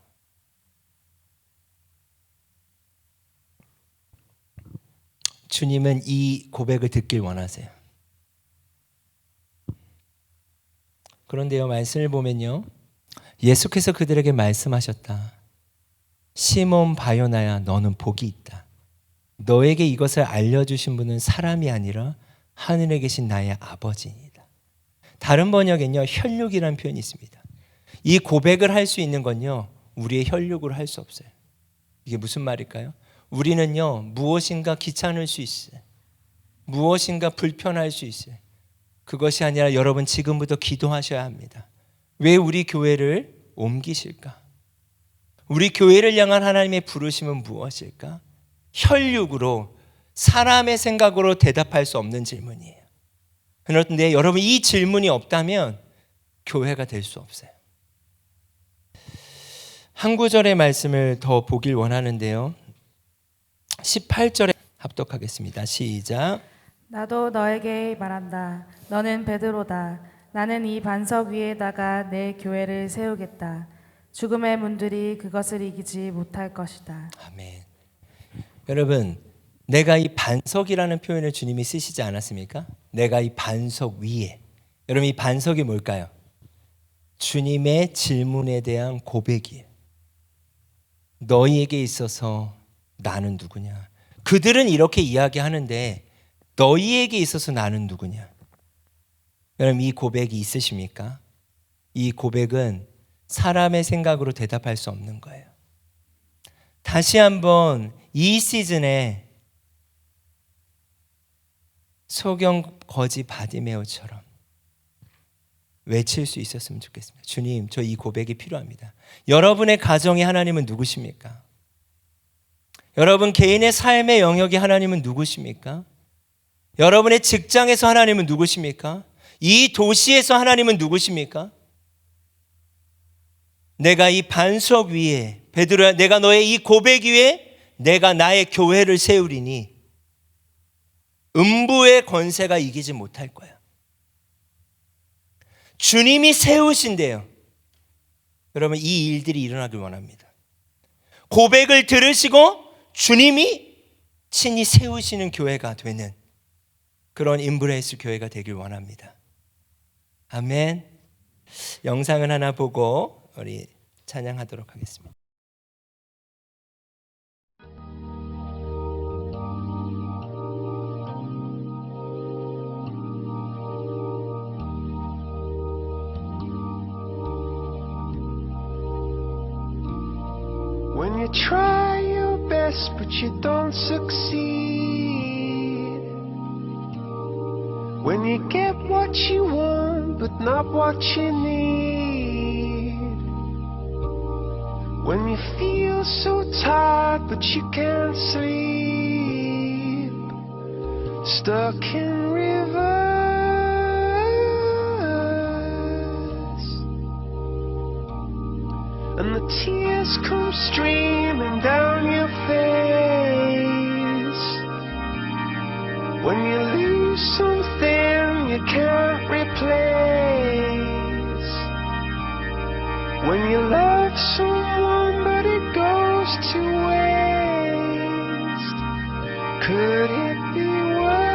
주님은 이 고백을 듣길 원하세요. 그런데요, 말씀을 보면요, 예수께서 그들에게 말씀하셨다. 시몬 바요나야, 너는 복이 있다. 너에게 이것을 알려주신 분은 사람이 아니라 하늘에 계신 나의 아버지이다. 다른 번역에는요, 혈육이라는 표현이 있습니다. 이 고백을 할 수 있는 건요, 우리의 혈육으로 할 수 없어요. 이게 무슨 말일까요? 우리는요, 무엇인가 귀찮을 수 있어요. 무엇인가 불편할 수 있어요. 그것이 아니라 여러분 지금부터 기도하셔야 합니다. 왜 우리 교회를 옮기실까? 우리 교회를 향한 하나님의 부르심은 무엇일까? 혈육으로, 사람의 생각으로 대답할 수 없는 질문이에요. 그런데 여러분, 이 질문이 없다면 교회가 될 수 없어요. 한 구절의 말씀을 더 보길 원하는데요, 18절에 합독하겠습니다. 시작. 나도 너에게 말한다. 너는 베드로다. 나는 이 반석 위에다가 내 교회를 세우겠다. 죽음의 문들이 그것을 이기지 못할 것이다. 아멘. 여러분, 내가 이 반석이라는 표현을 주님이 쓰시지 않았습니까? 내가 이 반석 위에. 여러분, 이 반석이 뭘까요? 주님의 질문에 대한 고백이에요. 너희에게 있어서 나는 누구냐? 그들은 이렇게 이야기하는데 너희에게 있어서 나는 누구냐? 여러분, 이 고백이 있으십니까? 이 고백은 사람의 생각으로 대답할 수 없는 거예요. 다시 한번 이 시즌에 소경 거지 바디메오처럼 외칠 수 있었으면 좋겠습니다. 주님, 저 이 고백이 필요합니다. 여러분의 가정의 하나님은 누구십니까? 여러분 개인의 삶의 영역에 하나님은 누구십니까? 여러분의 직장에서 하나님은 누구십니까? 이 도시에서 하나님은 누구십니까? 내가 이 반석 위에, 베드로야, 내가 너의 이 고백 위에 내가 나의 교회를 세우리니 음부의 권세가 이기지 못할 거야. 주님이 세우신대요. 여러분 이 일들이 일어나길 원합니다. 고백을 들으시고 주님이 친히 세우시는 교회가 되는 그런 인브레이스 교회가 되길 원합니다. 아멘. 영상을 하나 보고 우리 찬양하도록 하겠습니다. When you try your best but you don't succeed, when you get what you want but not what you need, when you feel so tired but you can't sleep, stuck in rivers, and the tears come streaming down your face, when you lose something you can't replace, when you love someone but it goes to waste, could it be worse?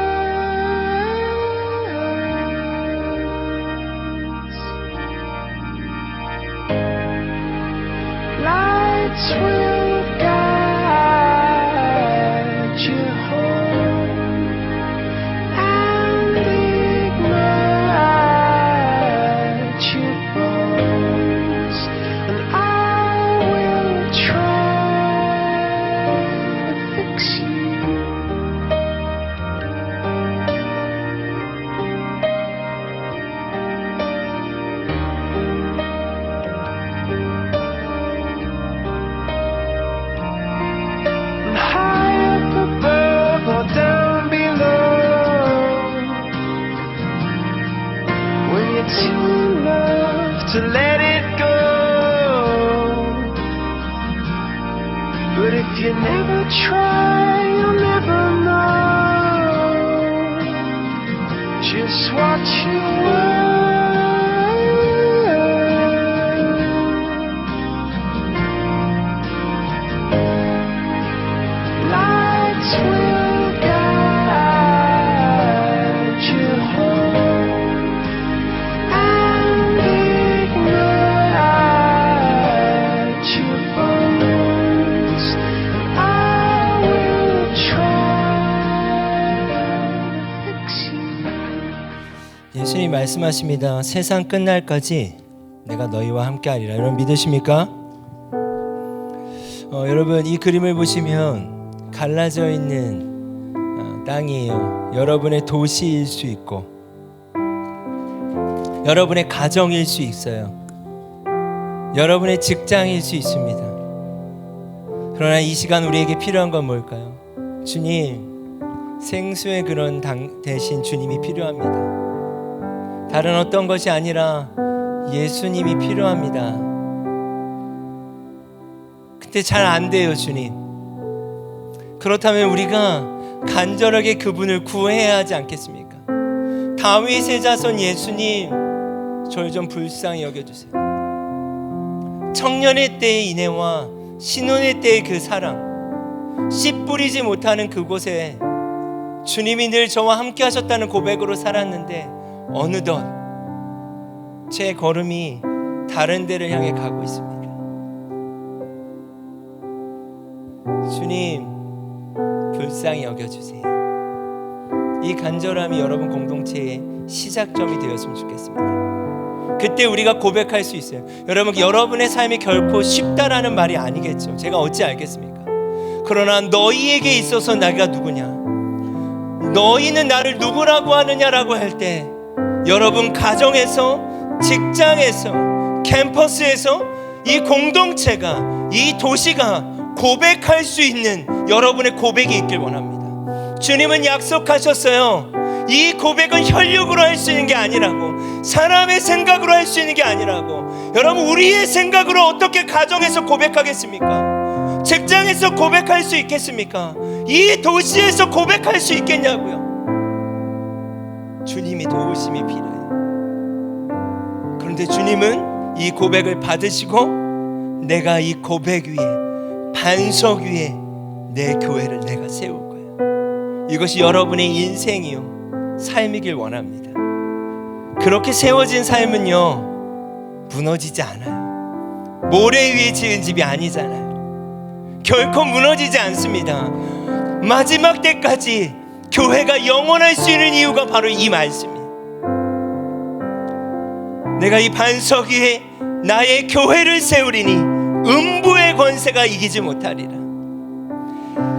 Lights will guide you home and ignite your bones, and I will try to fix you. High up above or down below, when you're too in love to let it go, but if you never try you'll never know just what you were. Lights will guide you home and ignite your bones, and I will try to fix you. 예수님 말씀하십니다. 세상 끝날까지 내가 너희와 함께하리라. 여러분 믿으십니까? 여러분 이 그림을 보시면 갈라져 있는 땅이에요. 여러분의 도시일 수 있고 여러분의 가정일 수 있어요. 여러분의 직장일 수 있습니다. 그러나 이 시간 우리에게 필요한 건 뭘까요? 주님, 생수의 그런 대신 주님이 필요합니다. 다른 어떤 것이 아니라 예수님이 필요합니다. 근데 잘 안 돼요, 주님. 그렇다면 우리가 간절하게 그분을 구해야 하지 않겠습니까? 다윗의 자손 예수님, 저를 좀 불쌍히 여겨주세요. 청년의 때의 인애와 신혼의 때의 그 사랑, 씨 뿌리지 못하는 그곳에 주님이 늘 저와 함께 하셨다는 고백으로 살았는데 어느덧 제 걸음이 다른 데를 향해 가고 있습니다. 주님, 불쌍히 여겨주세요. 이 간절함이 여러분 공동체의 시작점이 되었으면 좋겠습니다. 그때 우리가 고백할 수 있어요. 여러분, 여러분의 삶이 결코 쉽다라는 말이 아니겠죠. 제가 어찌 알겠습니까? 그러나 너희에게 있어서 내가 누구냐, 너희는 나를 누구라고 하느냐라고 할 때 여러분 가정에서, 직장에서, 캠퍼스에서 이 공동체가, 이 도시가 고백할 수 있는 여러분의 고백이 있길 원합니다. 주님은 약속하셨어요. 이 고백은 혈육으로 할 수 있는 게 아니라고, 사람의 생각으로 할 수 있는 게 아니라고. 여러분, 우리의 생각으로 어떻게 가정에서 고백하겠습니까? 직장에서 고백할 수 있겠습니까? 이 도시에서 고백할 수 있겠냐고요. 주님이 도우심이 필요해요. 그런데 주님은 이 고백을 받으시고 내가 이 고백 위에, 반석 위에 내 교회를 내가 세울 거예요. 이것이 여러분의 인생이요, 삶이길 원합니다. 그렇게 세워진 삶은요, 무너지지 않아요. 모래 위에 지은 집이 아니잖아요. 결코 무너지지 않습니다. 마지막 때까지 교회가 영원할 수 있는 이유가 바로 이 말씀이에요. 내가 이 반석 위에 나의 교회를 세우리니 음부의 권세가 이기지 못하리라.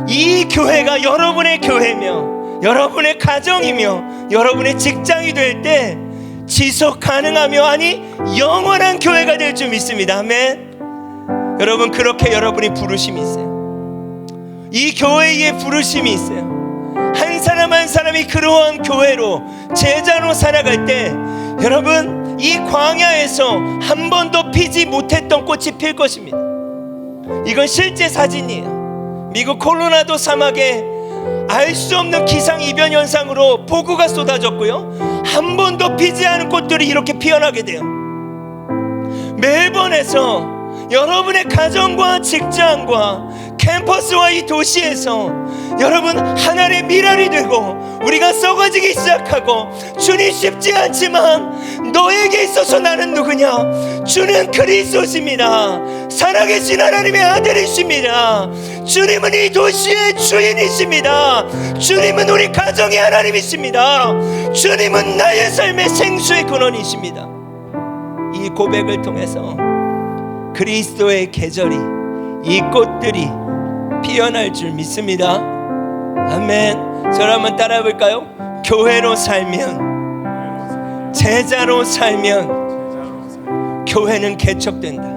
이 교회가 여러분의 교회며 여러분의 가정이며 여러분의 직장이 될 때 지속 가능하며, 아니 영원한 교회가 될 줄 믿습니다. 아멘. 여러분, 그렇게 여러분이 부르심이 있어요. 이 교회에 부르심이 있어요. 한 사람 한 사람이 그러한 교회로, 제자로 살아갈 때 여러분, 이 광야에서 한 번도 피지 못했던 꽃이 필 것입니다. 이건 실제 사진이에요. 미국 콜로라도 사막에 알 수 없는 기상이변 현상으로 폭우가 쏟아졌고요, 한 번도 피지 않은 꽃들이 이렇게 피어나게 돼요. 멜번에서 여러분의 가정과 직장과 캠퍼스와 이 도시에서 여러분 하나의 미랄이 되고 우리가 썩어지기 시작하고, 주님 쉽지 않지만 너에게 있어서 나는 누구냐? 주는 그리스도십니다. 살아계신 하나님의 아들이십니다. 주님은 이 도시의 주인이십니다. 주님은 우리 가정의 하나님이십니다. 주님은 나의 삶의 생수의 근원이십니다. 이 고백을 통해서 그리스도의 계절이, 이 꽃들이 피어날 줄 믿습니다. 아멘. 저를 한번 따라해 볼까요? 교회로 살면, 제자로 살면 교회는 개척된다.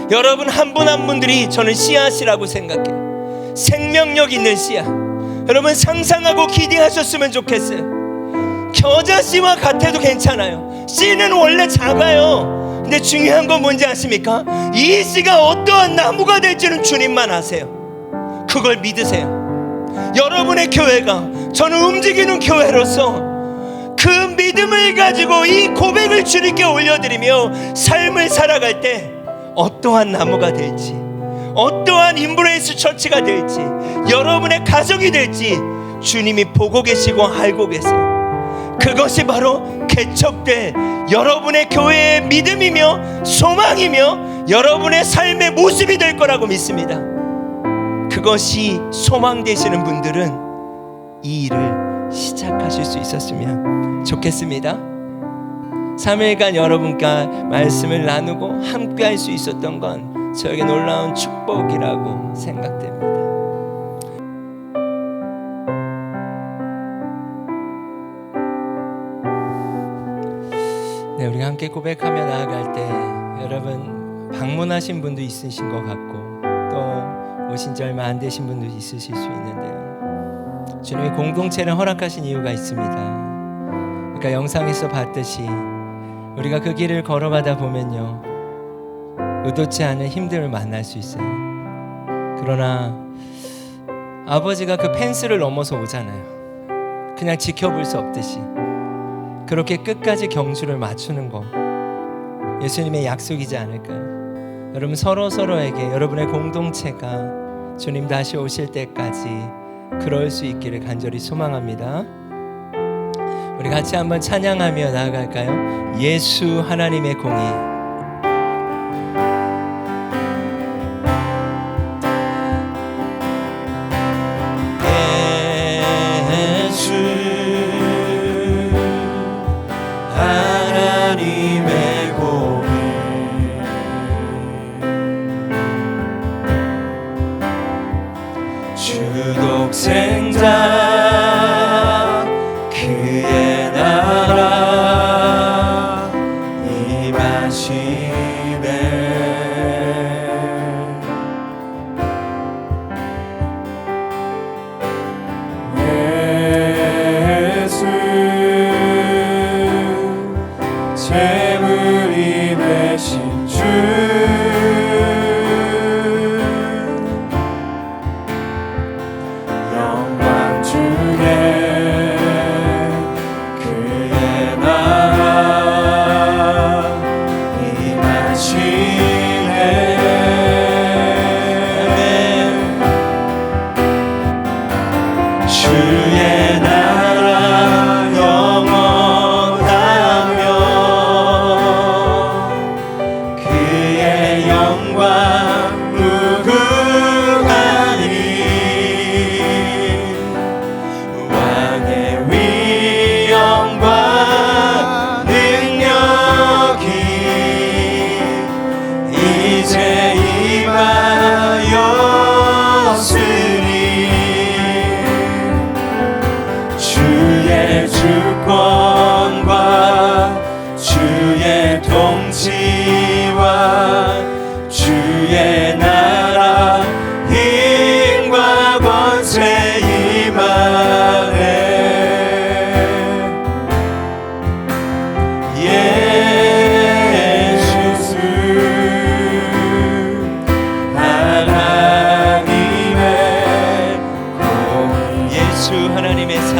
여러분 한 분 한 분들이 저는 씨앗이라고 생각해요. 생명력 있는 씨앗. 여러분 상상하고 기대하셨으면 좋겠어요. 겨자씨와 같아도 괜찮아요. 씨는 원래 작아요. 근데 중요한 건 뭔지 아십니까? 이 씨가 어떠한 나무가 될지는 주님만 아세요. 그걸 믿으세요. 여러분의 교회가, 저는 움직이는 교회로서 그 믿음을 가지고 이 고백을 주님께 올려드리며 삶을 살아갈 때 어떠한 나무가 될지, 어떠한 인브레이스 처치가 될지, 여러분의 가정이 될지 주님이 보고 계시고 알고 계세요. 그것이 바로 개척될 여러분의 교회의 믿음이며 소망이며 여러분의 삶의 모습이 될 거라고 믿습니다. 그것이 소망 되시는 분들은 이 일을 시작하실 수 있었으면 좋겠습니다. 3일간 여러분과 말씀을 나누고 함께 할 수 있었던 건 저에게 놀라운 축복이라고 생각됩니다. 네, 우리가 함께 고백하며 나아갈 때 여러분 방문하신 분도 있으신 것 같고 또 오신 지 얼마 안 되신 분도 있으실 수 있는데요, 주님이 공동체를 허락하신 이유가 있습니다. 그러니까 영상에서 봤듯이 우리가 그 길을 걸어가다 보면요, 의도치 않은 힘듦을 만날 수 있어요. 그러나 아버지가 그 펜스를 넘어서 오잖아요. 그냥 지켜볼 수 없듯이 그렇게 끝까지 경주를 맞추는 거 예수님의 약속이지 않을까요? 여러분 서로에게 여러분의 공동체가 주님 다시 오실 때까지 그럴 수 있기를 간절히 소망합니다. 우리 같이 한번 찬양하며 나아갈까요? 예수 하나님의 공의. 주독생자 그의 나라 임하심에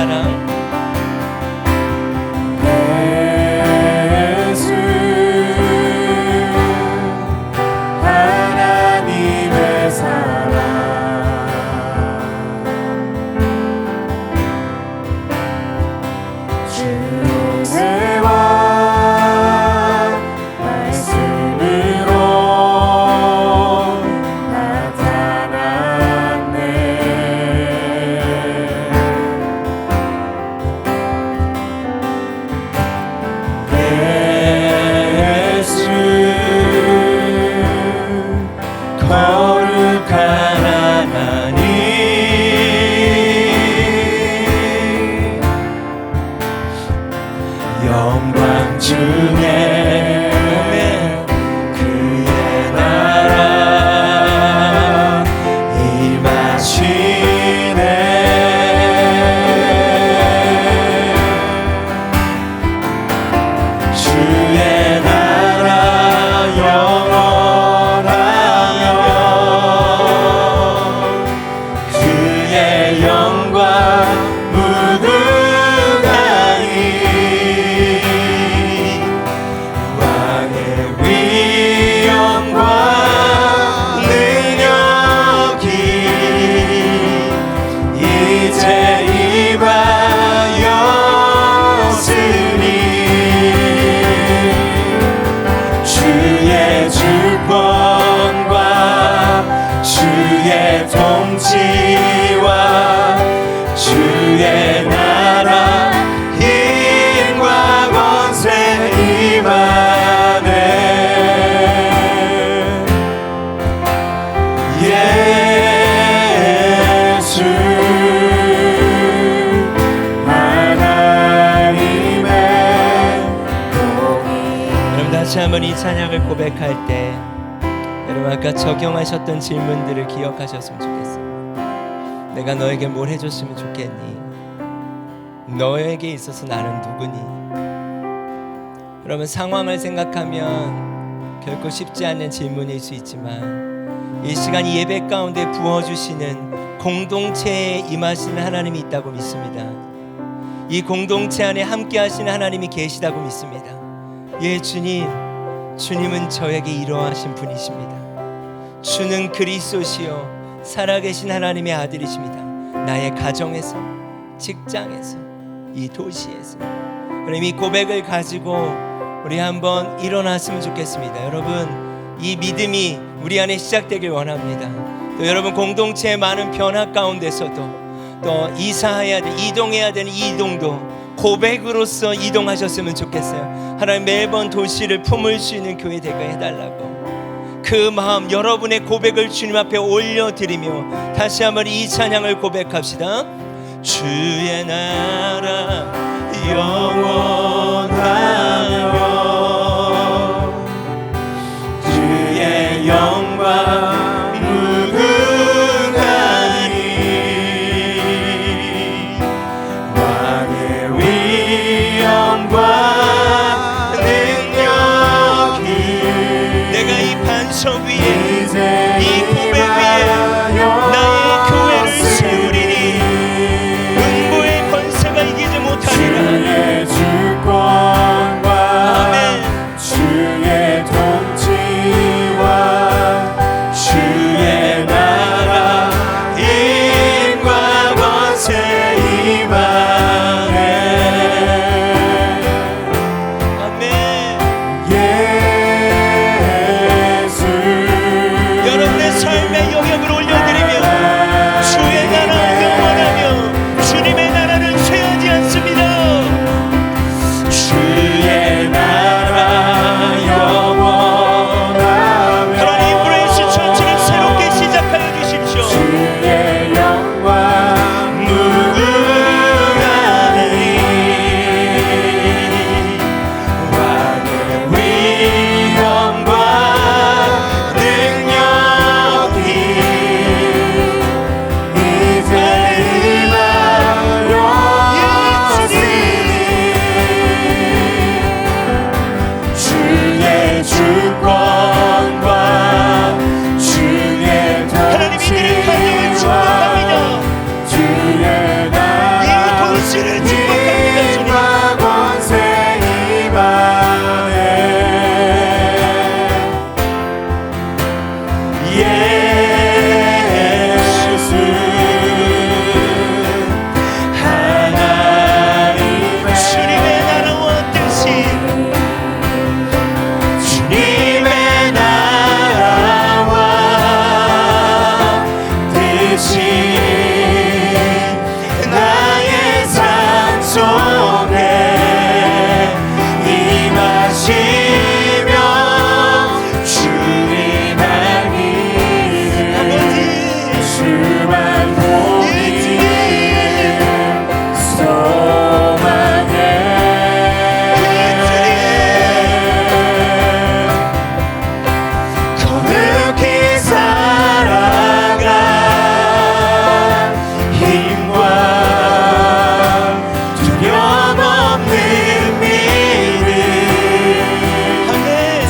사랑 예수 하나님의 사랑 주세와 말씀으로 예수 거룩한 하나님 영광 중에 그의 나라 임하시네 주의 나라 영원하며 그의 영광 무궁하니 왕의 위엄과 능력이 이제 임하였으니 주의 주권과 주의 통치와 주의 나라 힘과 권세 임하네 예수 하나님의 복이 여러분 다시 한번 이 찬양을 고백할 때 여러분 아까 적용하셨던 질문들을 기억하셨으면 좋겠어요. 내가 너에게 뭘 해줬으면 좋겠니? 너에게 있어서 나는 누구니? 여러분 상황을 생각하면 결코 쉽지 않은 질문일 수 있지만 이 시간 예배 가운데 부어주시는 공동체에 임하시는 하나님이 있다고 믿습니다. 이 공동체 안에 함께 하시는 하나님이 계시다고 믿습니다. 예 주님, 주님은 저에게 이러하신 분이십니다. 주는 그리스도시요 살아계신 하나님의 아들이십니다. 나의 가정에서, 직장에서, 이 도시에서 그럼 이 고백을 가지고 우리 한번 일어났으면 좋겠습니다. 여러분 이 믿음이 우리 안에 시작되길 원합니다. 또 여러분 공동체의 많은 변화 가운데서도 또 이사해야 돼, 이동해야 되는 이동도 고백으로서 이동하셨으면 좋겠어요. 하나님 매번 도시를 품을 수 있는 교회 되게 해달라고 그 마음 여러분의 고백을 주님 앞에 올려드리며 다시 한번 이 찬양을 고백합시다. 주의 나라 영원하며 주의 영광 무궁하니 왕의 위엄과 능력이 내가 이 반석 위에 이 고백 위에 나의 교회를 세우리니 응보의 권세 우리를 축복합니다 주님. 권세 임하네. 예수 하나님의 주님의 나라와 뜻이 주님의 나라와 뜻이 나의 삶 속에 임하시며 주님 알기를 주만 보기를 소망해. 거룩히 살아가 힘과 두려움 없는 믿음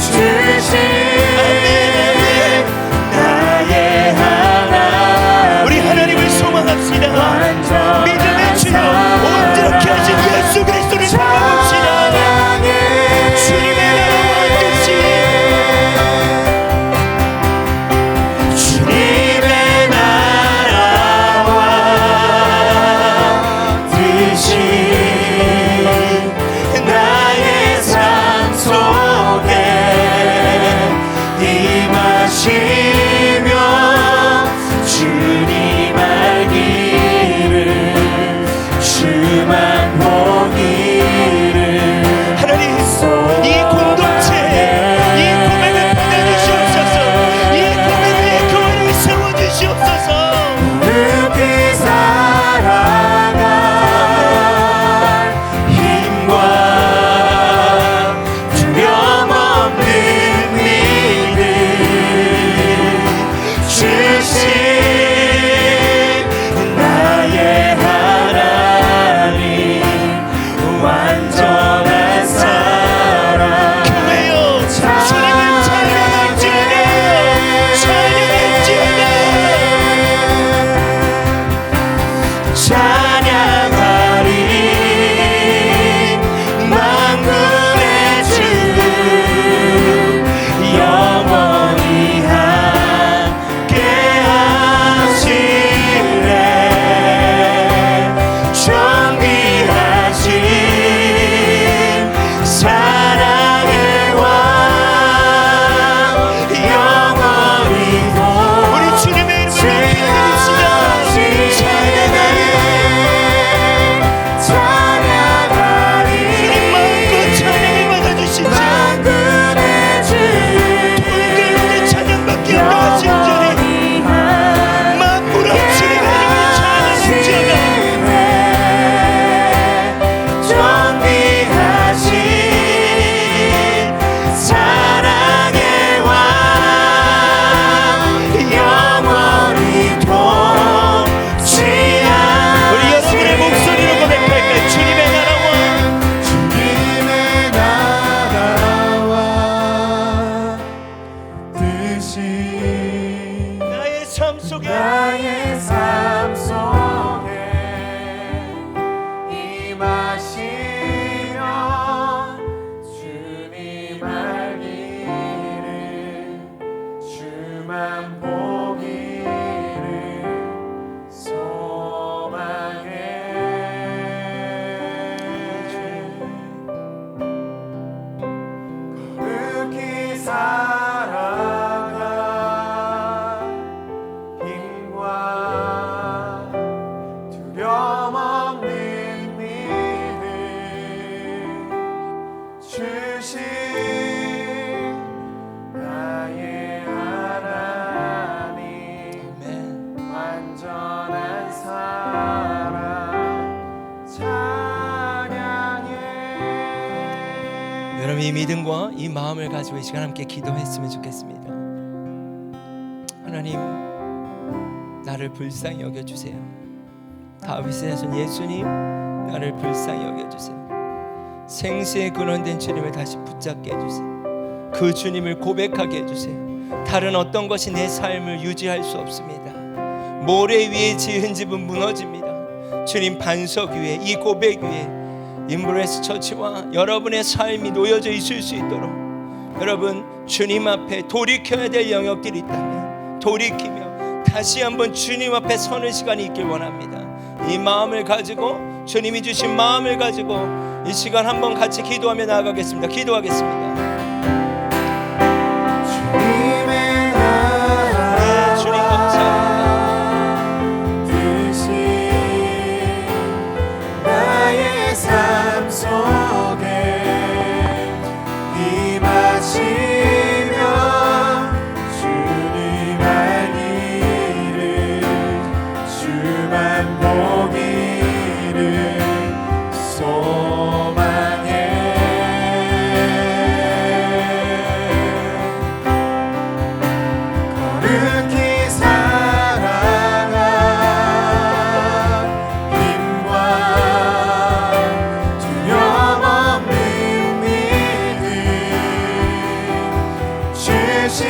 주신 나의 하나님. 우리 하나님을 소망합시다. 믿음의 주여 온전케 하신 예수 그리스도를 바라봅시다. 주님의 나라와 뜻이 주님의 나라와 뜻이 나의 삶 속에 임하시며 주님 알기를 주만 보기를 하나님 이 공동체 이 고백을 받아주시옵소서. 이 고백 위에 교회를 세워주시옵소서. 늪이 살아가 힘과 두려움 없는 믿음 주신 나의 하나님 완전한 사랑 교회여 주님을 찬양할지어다. 찬양할지어다. 찬양하리 만군의 주 영원히 함께 하시네. 정비하신 사랑의 왕 영원히 우리 주님의 이름을 높여드립시다. 찬양하리 주님 마음껏 찬양을 받아주시지. 만군의 주 우리 찬양받기 합당하신 주님 만물한 주님의 이름을 찬양할지어다. 정비하신 사랑의 왕 영원히 우리 여러분의 목소리로 고백할까요? 주님의 나라와 주님의 나라와 뜻이 나의 삶 속에 나의 삶 속에 임하시며 주님 알기를 주만 보기를 소망해. 거룩히 살아가 힘과 두려움 없는 믿음 주신 나의 하나님 완전한 사랑 찬양해. 여러분 이 믿음과 이 마음을 가지고 이 시간 함께 기도했으면 좋겠습니다. 하나님 나를 불쌍히 여겨주세요. 다윗의 자손 예수님 나를 불쌍히 여겨주세요. 생수의 근원된 주님을 다시 붙잡게 해주세요. 그 주님을 고백하게 해주세요. 다른 어떤 것이 내 삶을 유지할 수 없습니다. 모래 위에 지은 집은 무너집니다. 주님 반석 위에 이 고백 위에 인브레스 처치와 여러분의 삶이 놓여져 있을 수 있도록 여러분 주님 앞에 돌이켜야 될 영역들이 있다면 돌이키며 다시 한번 주님 앞에 서는 시간이 있길 원합니다. 이 마음을 가지고 주님이 주신 마음을 가지고 이 시간 한번 같이 기도하며 나아가겠습니다. 기도하겠습니다. 주님의 나라 주님 감사합니다. 뜻이 나의 삶 속에 임하시며 주님 알기를 주만 보기를 소망해 거룩히 살아가 힘과 두려움 없는 믿음 주신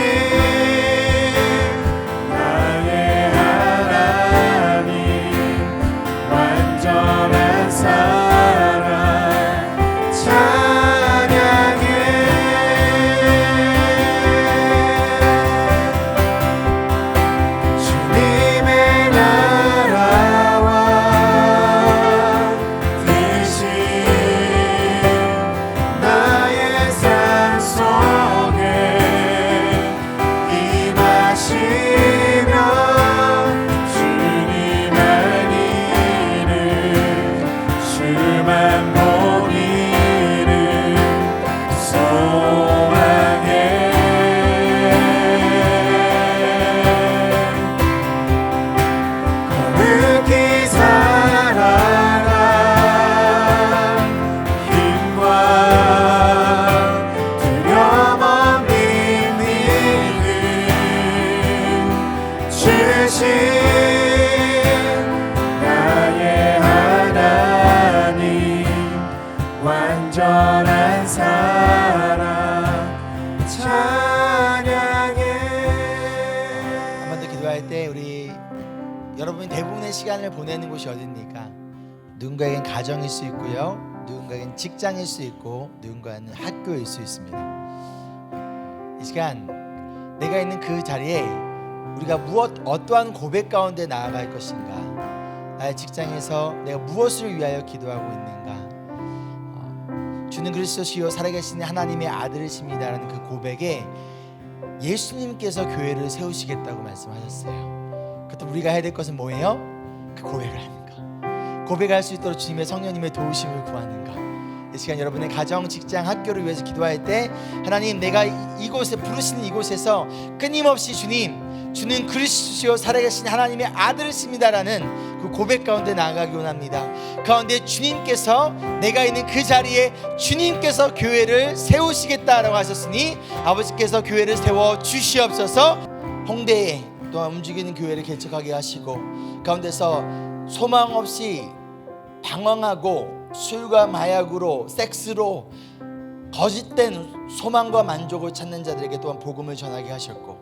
나의 하나님 완전한 사랑 찬양해 주님의 나라와 뜻이 나의 삶 속에 임하시며 주님 알기를 주만 보기를 소망해 거룩히 살아가 힘과 두려움 없는 믿음 주신 나의 하나님 완전한 사랑 찬양해. 한 번 더 기도할 때 우리 여러분이 대부분의 시간을 보내는 곳이 어딥니까? 누군가에겐 가정일 수 있고요, 누군가에겐 직장일 수 있고, 누군가는 학교일 수 있습니다. 이 시간 내가 있는 그 자리에 우리가 어떠한 고백 가운데 나아갈 것인가, 나의 직장에서 내가 무엇을 위하여 기도하고 있는가, 주는 그리스도시요 살아계신 하나님의 아들이십니다라는 그 고백에 예수님께서 교회를 세우시겠다고 말씀하셨어요. 그렇다면 우리가 해야 될 것은 뭐예요? 그 고백을 하는 것, 고백할 수 있도록 주님의 성령님의 도우심을 구하는 것. 이 시간 여러분의 가정, 직장, 학교를 위해서 기도할 때 하나님, 내가 이곳에 부르시는 이곳에서 끊임없이 주는 그리스도시요 살아계신 하나님의 아들이십니다라는 그 고백 가운데 나아가기 원합니다. 가운데 주님께서, 내가 있는 그 자리에 주님께서 교회를 세우시겠다라고 하셨으니 아버지께서 교회를 세워 주시옵소서. 홍대에 또한 움직이는 교회를 개척하게 하시고, 가운데서 소망 없이 방황하고 술과 마약으로, 섹스로 거짓된 소망과 만족을 찾는 자들에게 또한 복음을 전하게 하셨고,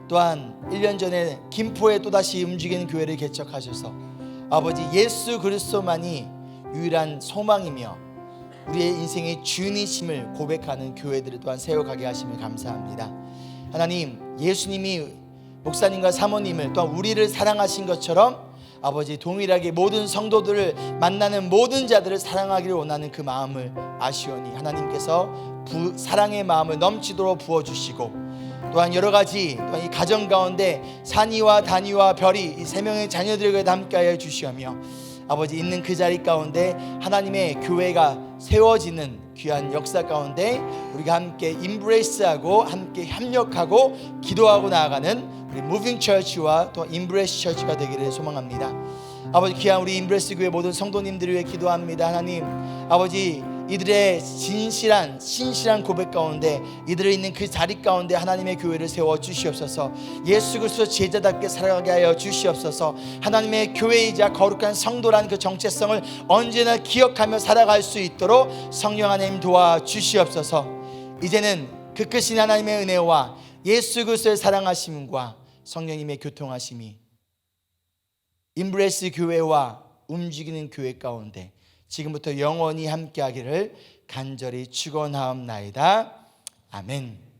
또한 1년 전에 김포에 또다시 움직이는 교회를 개척하셔서 아버지 예수 그리스도만이 유일한 소망이며 우리의 인생의 주인이심을 고백하는 교회들을 또한 세워가게 하시면 감사합니다. 하나님, 예수님이 목사님과 사모님을 또한 우리를 사랑하신 것처럼 아버지 동일하게 모든 성도들을 만나는 모든 자들을 사랑하기를 원하는 그 마음을 아시오니 하나님께서 사랑의 마음을 넘치도록 부어주시고, 또한 여러 가지 또한 이 가정 가운데 산이와 단이와 별이 이 세 명의 자녀들에게 함께하여 주시오며, 아버지 있는 그 자리 가운데 하나님의 교회가 세워지는 귀한 역사 가운데 우리가 함께 임브레이스하고 함께 협력하고 기도하고 나아가는 우리 무빙 처치와 또 임브레이스 처치가 되기를 소망합니다. 아버지, 귀한 우리 임브레이스 교회 모든 성도님들을 위해 기도합니다. 하나님 아버지, 이들의 신실한 고백 가운데 이들이 있는 그 자리 가운데 하나님의 교회를 세워 주시옵소서. 예수 그리스도 제자답게 살아가게 하여 주시옵소서. 하나님의 교회이자 거룩한 성도라는 그 정체성을 언제나 기억하며 살아갈 수 있도록 성령 하나님 도와 주시옵소서. 이제는 그 크신 하나님의 은혜와 예수 그리스도의 사랑하심과 성령님의 교통하심이 임브레스 교회와 움직이는 교회 가운데 지금부터 영원히 함께하기를 간절히 축원하옵나이다. 아멘.